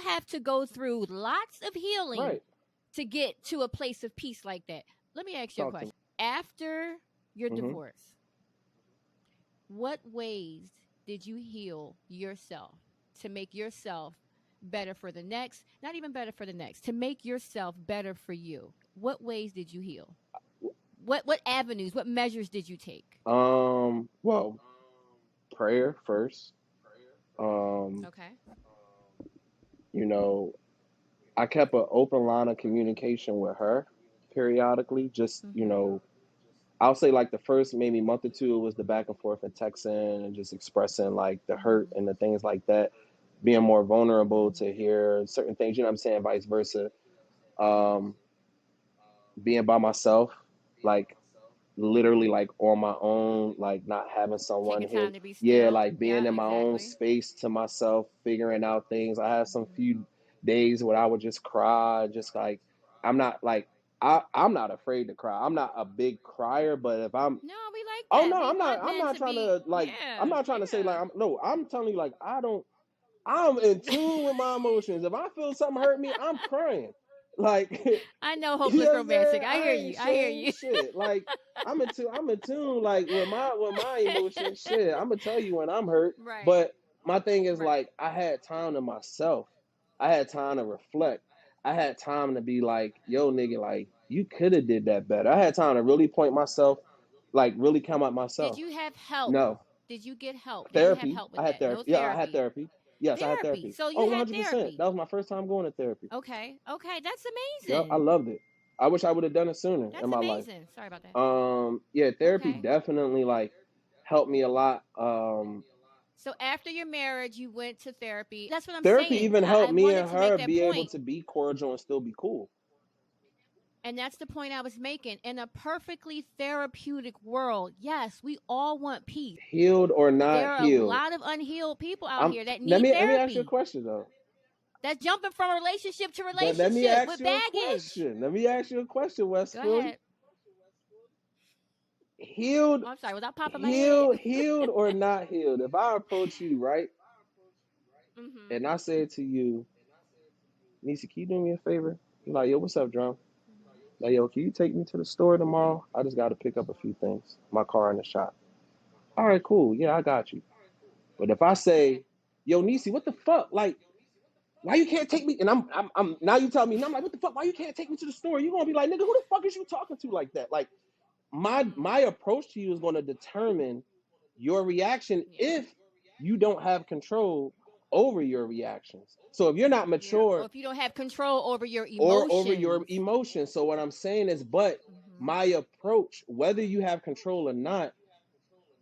have to go through lots of healing right. to get to a place of peace like that. Let me ask you a Talk to me. question. After your Hmm. divorce, what ways did you heal yourself to make yourself better for the next, not even better for the next, to make yourself better for you? What ways did you heal? What avenues, what measures did you take? Well, prayer first. Um, Okay. you know, I kept an open line of communication with her periodically. Just, you Mhm. know, I'll say like the first maybe month or two it was the back and forth and texting and just expressing like the hurt Mhm. and the things like that, being more vulnerable Mhm. to hear certain things, you know what I'm saying, vice versa. Um, being by myself, like literally like on my own, like not having someone Taking here. time to be Yeah, still. like being Yeah, in my own exactly. space to myself, figuring out things. I had some Mhm. few days where I would just cry, just like I'm not like I'm not afraid to cry. I'm not a big crier, but if I'm No, we like oh that. no, We I'm not want I'm men not to trying be to like I'm yeah, not trying to say like yeah. I'm no, I'm telling you like I'm in tune with my emotions. If I feel something hurt me, I'm crying. Like I know you know hopeless what I'm saying? romantic. I hear I ain't you. I hear shame you. shit. Like I'm in tune like with my emotions. Shit, I'm gonna tell you when I'm hurt. Right. But my thing is Right. like I had time to myself. I had time to reflect. I had time to be like, yo, nigga, like you could have did that better. I had time to really point myself, like really come at Did myself. you have help? No Did you get help? Did you have therapy. help I with had that? No therapy. Yeah, I had therapy. therapy. Yes, I had Therapy. therapy. So Oh, you had 100%. therapy. That was my first time going to therapy. Okay. Okay. That's Yep, I amazing. loved it. I wish I would have done it sooner in That's my life. amazing. Sorry about that. Yeah, therapy Okay. definitely like helped me a lot. So after your marriage, you went to therapy. That's what I'm Therapy saying. even I helped me wanted and to make her that be able point. to be cordial and still be cool. And that's the point I was making. In a perfectly therapeutic world, yes, we all want peace. Healed or not There are a healed. lot of unhealed people out I'm here that let need me ask you a therapy. question though. That's jumping from relationship to Let me relationship ask with you a baggage. question. Let me ask you a question, West Go Philly. ahead. Healed, Oh, I'm sorry. Was I popping my head? healed or not healed. If I approach you right Mm-hmm. and I say to you, Nisa, can you do me a favor? You're like, yo, what's up, Drum? Mm-hmm. Like, yo, can you take me to the store tomorrow? I just got to pick up a few things. My car in the shop. All right, cool. Yeah, I got you. But if I Okay. say, yo, Nisi, what the fuck? Like, why you can't take me? And I'm now you tell me, and I'm like, what the fuck? Why you can't take me to the store? You're gonna be like, nigga, who the fuck is you talking to like that? Like, my Mm-hmm. approach to you is gonna determine your reaction Yeah. if you don't have control over your reactions. So if you're not Yeah. Or mature if you don't have control over your or over your emotions. emotions. So what I'm saying is, but Mm-hmm. my approach, whether you have control or not,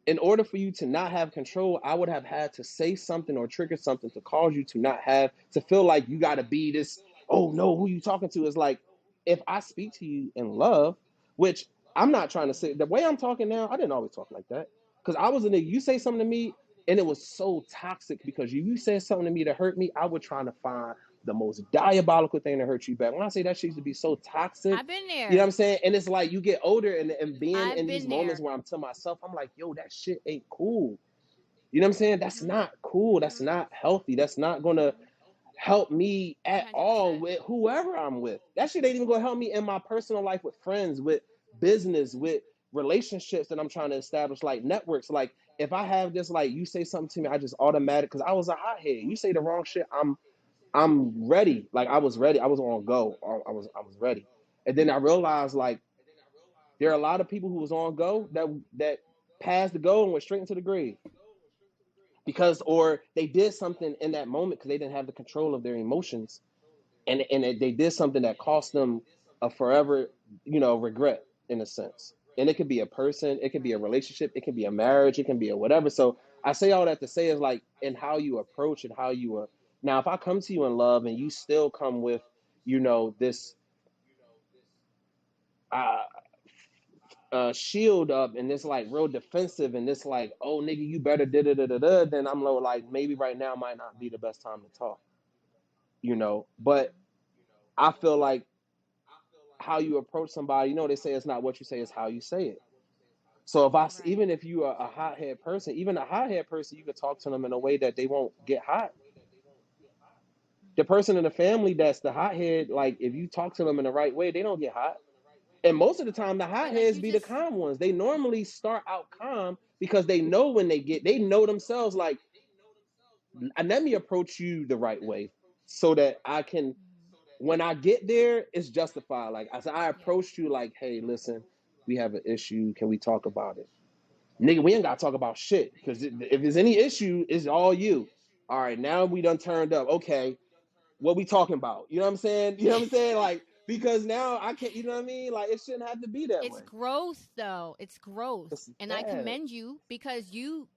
in order for you to not have control, I would have had to say something or trigger something to cause you to not have to feel like you got to be this. Oh no, who you talking to? Is like, if I speak to you in love, which I'm not trying to say the way I'm talking now, I didn't always talk like that because I was a nigga. You say something to me, and it was so toxic because you said something to me that hurt me. I was trying to find the most diabolical thing to hurt you back. When I say that shit used to be so toxic, I've been you know what there. I'm saying? And it's like you get older and being I've in these been moments there. where I'm to myself, I'm like, yo, that shit ain't cool. You know what I'm saying? That's Mhm. not cool. That's Mhm. not healthy. That's not gonna help me at all 100%. with whoever I'm with. That shit ain't even gonna help me in my personal life with friends, with business, with relationships that I'm trying to establish, like networks. Like if I have this, like you say something to me, I just automatic because I was a hothead. You say the wrong shit, I'm ready. Like I was ready. I was on go. I was ready. And then I realized like there are a lot of people who was on go that passed the go and went straight into the grave because or they did something in that moment because they didn't have the control of their emotions and they did something that cost them a forever regret in a sense. And it could be a person, it could be a Right. relationship, it can be a marriage, it can be a whatever. So I say all that to say is like in how you approach and how you now if I come to you in love and you still come with this uh shield up and this like real defensive and this like, oh nigga, you better da, then I'm low like maybe right now might not be the best time to talk. But Mhm. I feel like how you approach somebody, they say it's not what you say, it's how you say it. So Right. even if you are a hothead person, even a hothead person, you could talk to them in a way that they won't get hot. The Mhm. person in the family that's the hothead, like if you talk to them in the right way, they don't get hot. And most of the time, the But like hotheads you be the just calm ones. They normally start out calm because they know when they know themselves. Like, let me approach you the right way, so that I can, Mhm. when I get there, it's justified. Like I said, I Yeah. approached you like, hey, listen, we have an issue. Can we talk about it? Nigga, we ain't gotta talk about shit because if there's any issue, it's all you. All right, now we done turned up. Okay, what we talking about? You know what I'm saying? You know what I'm saying? Like because now I can't. You know what I mean? Like it shouldn't have to be that It's way. growth though. It's growth. It's And I bad. commend you because you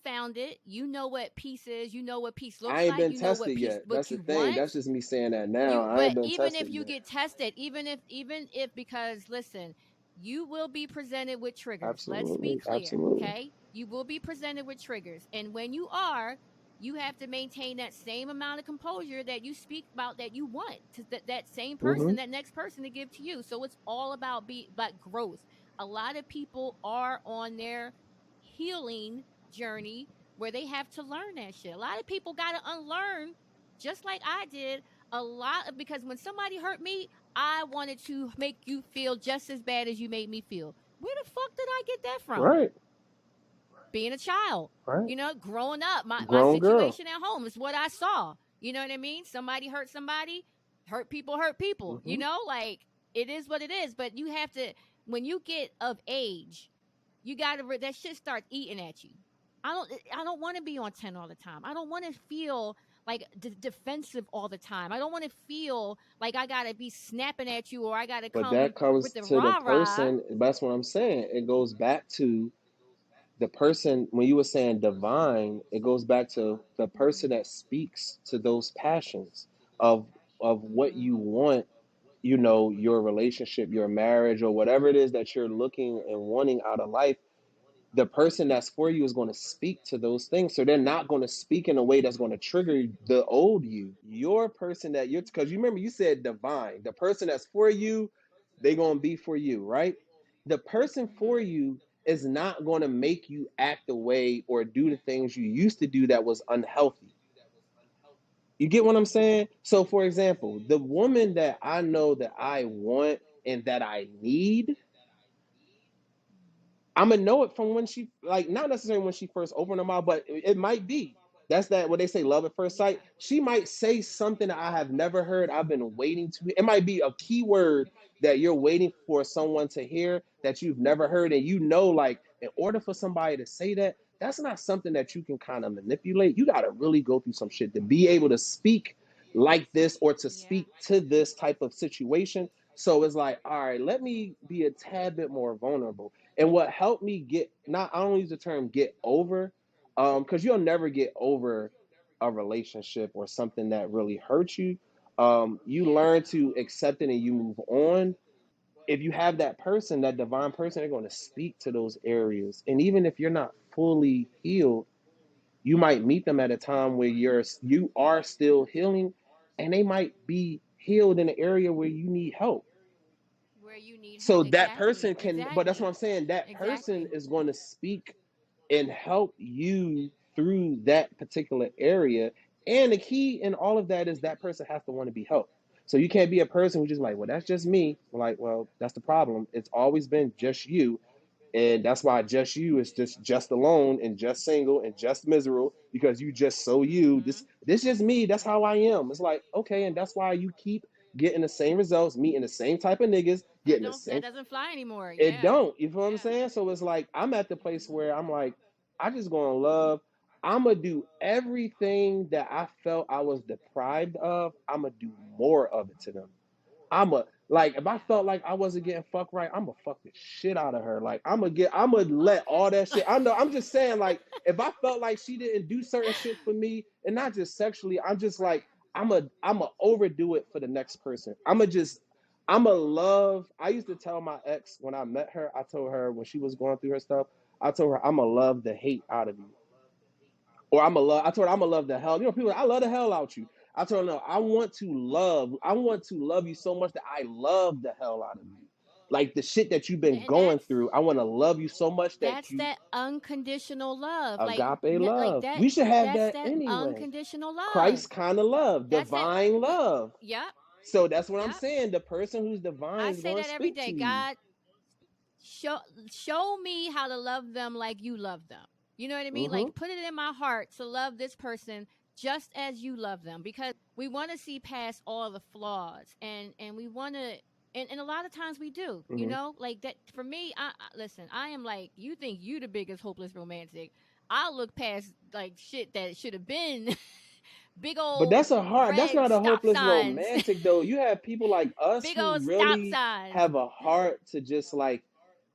found it. You know what peace is. You know what peace I looks ain't like. been You know what tested peace yet. That's what the you thing. want. That's just me saying that now. You I ain't but been even tested if you yet. get tested, even if because listen, you will be presented with triggers. Let's be Absolutely. clear, Absolutely. okay? You will be presented with triggers. And when you are, you have to maintain that same amount of composure that you speak about that you want to that same Mm-hmm. person, that next person to give to you. So it's all about growth. A lot of people are on their healing journey where they have to learn that shit. A lot of people got to unlearn just like I did because when somebody hurt me, I wanted to make you feel just as bad as you made me feel. Where the fuck did I get that from? Right. Being a child, Right. growing up, my Grown girl. situation at home is what I saw. You know what I mean? Somebody hurt somebody, hurt people, Mm-hmm. like it is what it is. But you have to, when you get of age, you got to, that shit starts eating at you. I don't want to be on 10 all the time. I don't want to feel like defensive all the time. I don't want to feel like I got to be snapping at you or I got to But come that comes with the to the rah rah. person. That's what I'm saying. It goes back to the person when you were saying divine. It goes back to the person Mhm. that speaks to those passions of what Mhm. you want. Your relationship, your marriage, or whatever it is that you're looking and wanting out of life. The person that's for you is going to speak to those things. So they're not going to speak in a way that's going to trigger the old you. Your person that you're, because you remember you said divine. The person that's for you, they're going to be for you, right? The person for Mhm. you is not going to make you act the way or do the things you used to do that was unhealthy. You get what I'm saying? So, for example, the woman that I know that I want and that I need, I'm gonna know it from when she like not necessarily when she first opened her mouth, but it might be. That's that what they say, love at first sight. Yeah. She might say something that I have never heard. I've been waiting to. It might be a key word that you're waiting for someone to hear that you've never heard, and like in order for somebody to say that, that's not something that you can kind of manipulate. You got to really go through some shit to be able to speak like this or to Yeah. speak to this type of situation. So it's like, all right, let me be a tad bit more vulnerable. And what helped me get, not, I don't use the term get over, because you'll never get over a relationship or something that really hurts you. You Yeah. learn to accept it and you move on. If you have that person, that divine person, they're going to speak to those areas. And even if you're not fully healed, you might meet them at a time where you are still healing, and they might be healed in an area where you need help. Where you need help. So that person Exactly. can, but that's what Exactly. I'm saying, that person Exactly. is going to speak and help you through that particular area. And the key in all of that is that person has to want to be helped. So you can't be a person who's just like, well, that's just me. Like, well, that's the problem. It's always been just you. And that's why just you is just alone and just single and just miserable, because you just so you. This just me. That's how I am. It's like, okay, and that's why you keep getting the same results, meeting the same type of niggas, getting the That same. doesn't fly anymore. It Yeah. don't. You feel what I'm Yeah. saying? So it's like I'm at the place where I'm like, I just gonna love. I'm gonna do everything that I felt I was deprived of. I'm gonna do more of it to them. I'm a like if I Yeah. felt like I wasn't getting fucked right, I'm gonna fuck the shit out of her. Like I'm gonna let all that shit. I know. I'm just saying, like, if I felt like she didn't do certain shit for me, and not just sexually, I'm just like I'm a overdo it for the next person. I'm a love. I used to tell my ex when I met her. I told her when she was going through her stuff. I told her I'm gonna love the hate out of you, or I'm gonna love. I told her I'm gonna love the hell. You know, people, I love the hell out you. I told her no, I want to love. I want to love you so much that I love the hell out of you. Like the shit that you've been And going through, I want to love you so much that that's you that unconditional love. agape Like love. that We should have that's that that anyway. unconditional love. Christ kind of love, That's that divine love. yep. So that's what I'm Yep. saying. The person who's divine I is say going to that every speak day. to you. God, show show me how to love them like you love them. You know what I mean? Mm-hmm. Like put it in my heart to love this person just as you love them, because we want to see past all the flaws, and we want to, and a lot of times we do, you Mm-hmm. know, like that. For me, listen, I am like, you think you the biggest hopeless romantic, I'll look past like shit that should have been big But old that's a hard. That's red not a stop hopeless signs. romantic though. You have people like us Big who old stop really signs. have a heart to just like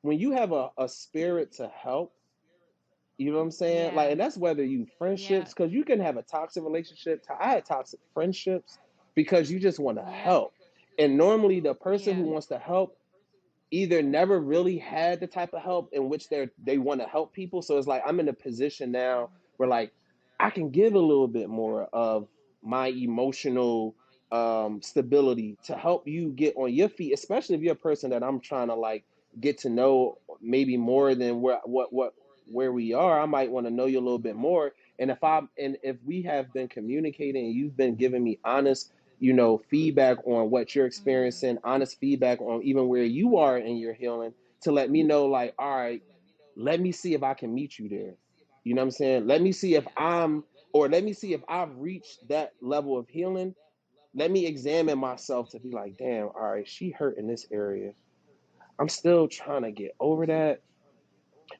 when you have a spirit to help. You know what I'm saying? Like, Yeah. and that's whether you Yeah. friendships, because you can have a toxic relationship. I had toxic friendships because you just want to Yep. help, and normally the person who Yeah. wants to help either never really had the type of help in which they want to help people. So it's like I'm in a position now where like I can give a little bit more of my emotional stability to help you get on your feet, especially if you're a person that I'm trying to like get to know maybe more than where we are. I might want to know you a little bit more. And if we have been communicating and you've been giving me honest, feedback on what you're Mm-hmm. experiencing, honest feedback on even where you are in your healing, to let me know, like, all right, let me see if I can meet you there. You know what I'm saying? Let me see if Yeah. let me see if I've reached that level of healing. Let me examine myself to be like, damn, all right, she hurt in this area. I'm still trying to get over that.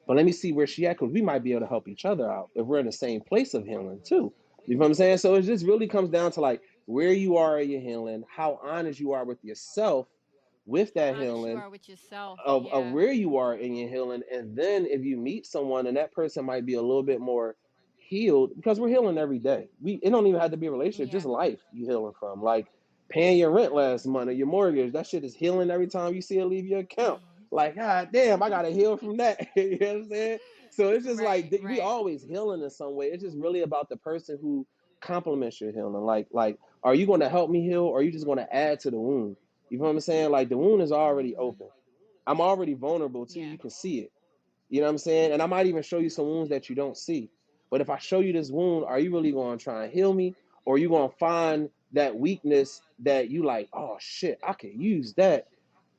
But let me see where she at, because we might be able to help each other out if we're in the same place of healing too. You know what I'm saying? So it just really comes down to like where you are in your healing, how honest you are with yourself with How that honest you healing, are with yourself. of Yeah. where you are in your healing. And then if you meet someone and that person might be a little bit more healed, because we're healing every day. It don't even have to be a relationship, just Yeah. life you healing from. Like paying your rent last month or your mortgage, that shit is healing every time you see it leave your account. Like, God damn, I gotta heal from that. You know what I'm saying? So it's just like Right. we Right. always healing in some way. It's just really about the person who complements your healing. Like, are you gonna help me heal, or are you just gonna add to the wound? You know what I'm saying? Like the wound is already Mm-hmm. open. I'm already vulnerable too. Yeah. You can see it. You know what I'm saying? And I might even show you some wounds that you don't see. But if I show you this wound, are you really going to try and heal me? Or are you going to find that weakness that you like, oh shit, I could use that.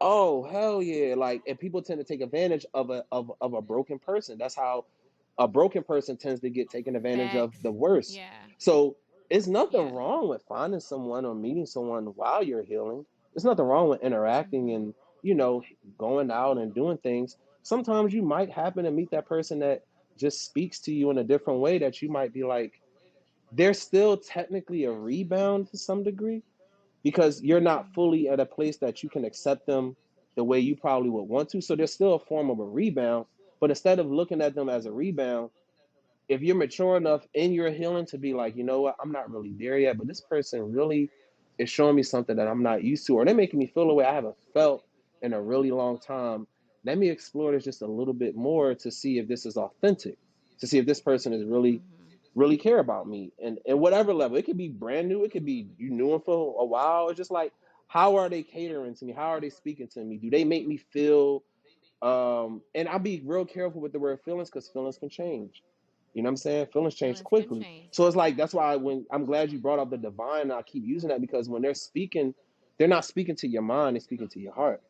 Oh, hell yeah. Like, and people tend to take advantage of a broken person. That's how a broken person tends to get taken advantage of Facts. the worst. Yeah. So it's nothing Yeah. wrong with finding someone or meeting someone while you're healing. There's nothing wrong with interacting Mm-hmm. and, you know, going out and doing things. Sometimes you might happen to meet that person that just speaks to you in a different way that you might be like, there's still technically a rebound to some degree because you're not Mm-hmm. fully at a place that you can accept them the way you probably would want to. So there's still a form of a rebound, but instead of looking at them as a rebound, if you're mature enough in your healing to be like, you know what, I'm not really there yet, but this person really is showing me something that I'm not used to, or they're making me feel a way I haven't felt in a really long time. Let me explore this just a little bit more to see if this is authentic, to see if this person is really, Mm-hmm. really care about me. And whatever level, it could be brand new, it could be you knew them for a while. It's just like, how are they catering to me? How are they speaking to me? Do they make me feel and I'll be real careful with the word feelings because feelings can change. You know what I'm saying? Feelings change Feelings can quickly. change. So it's like that's why when I'm glad you brought up the divine, and I keep using that because when they're speaking, they're not speaking to your mind, they're speaking to your heart.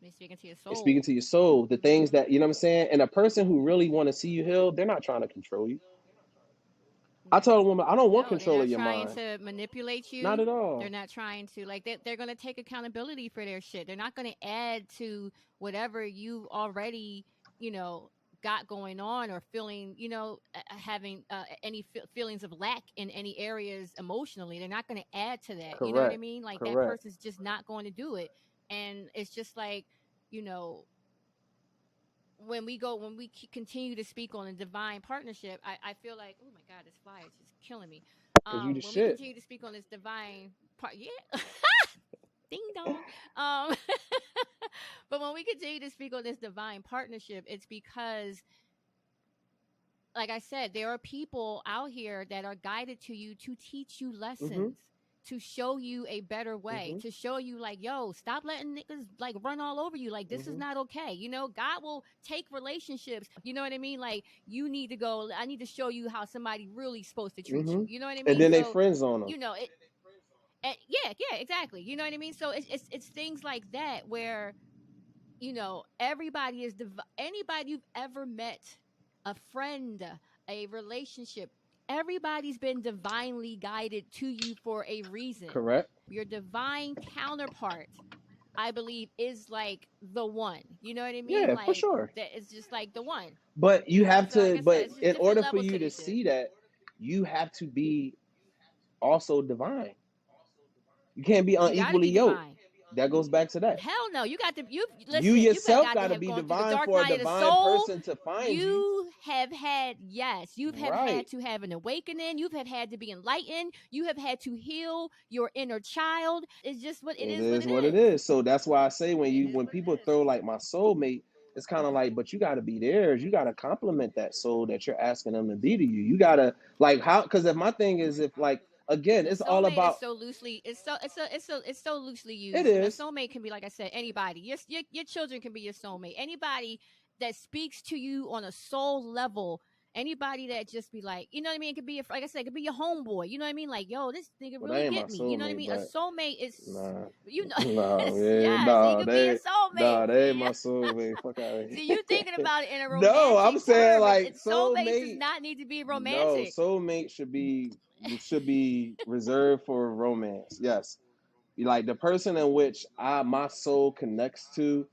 They're speaking to your They're speaking soul. to your soul. The things Mm-hmm. that you know what I'm saying? And a person who really want to see you healed, they're not trying to control you. I tell a woman, I don't want No, they're control not of your trying mind. to manipulate Not you. at They're all. not trying to like they're going to take accountability for their shit. They're not going to add to whatever you already, you know, got going on or feeling, you know, having any feelings of lack in any areas emotionally. They're not going to add to that. You know what I Correct. mean? Like that Correct. person's just not going to do it. And it's just like, you know, when we continue to speak on a divine partnership, I feel like, oh my god, this fly is just killing me. Because you the When we shit. continue to speak on this divine part, yeah, ding dong. Um, but when we continue to speak on this divine partnership, it's because, like I said, there are people out here that are guided to you to teach you Mm-hmm. lessons, to show you a better way, Mm-hmm. to show you like, yo, stop letting niggas like run all over you. Like this is Mm-hmm. not okay. You know, God will take relationships. You know what I mean? Like you need to go. I need to show you how somebody really supposed to treat Mm-hmm. you. You know what I And mean? then they So, friends on them. you know it. Yeah, yeah, exactly. You know what I mean? So it's things like that where, you know, everybody is anybody you've ever met, a friend, a relationship, everybody's been divinely guided to you for a reason. Correct. Your divine counterpart, I believe, is like the one. You know what I mean? Yeah, for Like sure. that is just like the one. But You you know, have so like to, I said, but it's just in different order for levels you to to this shit. see that, you have to be also divine. You can't be You got to unequally be yoked. divine. That goes back to that. Hell no, you got to you You listen. yourself Got to got to have be gone through the divine dark for a night of the divine soul. person to find you. You have had, yes, you have had Right. to have an awakening. You have had to be enlightened. You have had to heal your inner child. It's just what it It is. What is it what it is. is. So that's why I say It is when what people it is. throw like my soulmate, it's kind of like, but you got to be theirs. You got to compliment that soul that you're asking them to be to you. You got to like how because if my thing is if like again, A it's all soulmate is about so loosely. It's so loosely it used. A is. soulmate can be, like I said, anybody. Your children can be your soulmate. Anybody that speaks to you on a soul level. Anybody that just be like, you know what I mean? It could be, like I said, it could be your homeboy. You know what I mean? Like, yo, this nigga Well, that really ain't my get me. You know what I soulmate, mean? A but soulmate is, nah, you know, nah, yeah, yes, he could be a soulmate. nah, they ain't See, my soulmate. Fuck out of see, you thinking here. about it in a No, I'm romantic saying term. like Soulmate does soulmate. not need to be No, romantic. soulmate should be reserved for romance. Yes, like the person in which my soul connects to,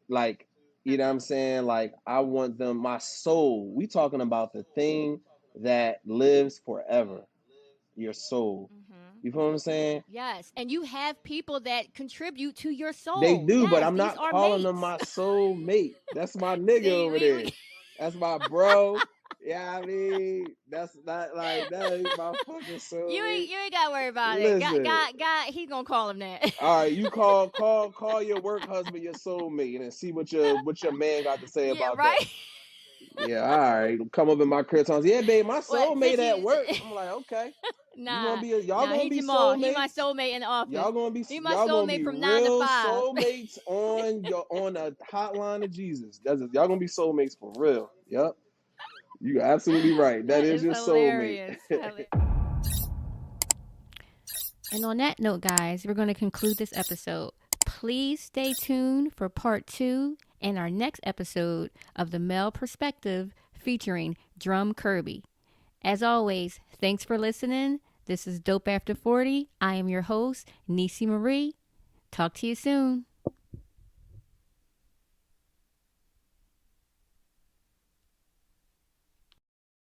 like you know what I'm saying. Like I want them, my soul. We talking about the thing that lives forever. Your soul. Hmm. You feel what I'm saying? Yes, and you have people that contribute to your They soul. do, but Yes, I'm these not are calling them mates. my soul mate. That's my nigga See, over there. That's my bro. Yeah, I mean, that's not like that ain't my fucking soul mate. you ain't got to worry about it. Listen, God, he gonna call him that. all right, you call your work husband your soul mate and see what your man got to say Yeah, about that. right. Yeah, all right. Come up in my crib times. Yeah, babe, my What? Since soulmate at you, work. I'm like, okay. nah, Y'all nah, gonna he be Jamal. He my soulmates. soulmate in the office. He my Y'all gonna soulmate be from 9 to real 5. soulmates on the hotline of Jesus. Y'all gonna be soulmates for real. Yep. You absolutely right. That That is is your soulmate. hilarious. And on that note, guys, we're going to conclude this episode. Please stay tuned for part 2 and our next episode of The Male Perspective featuring Drum Curby. As always, thanks for listening. This is Dope After 40. I am your host, Nisi Marie. Talk to you soon.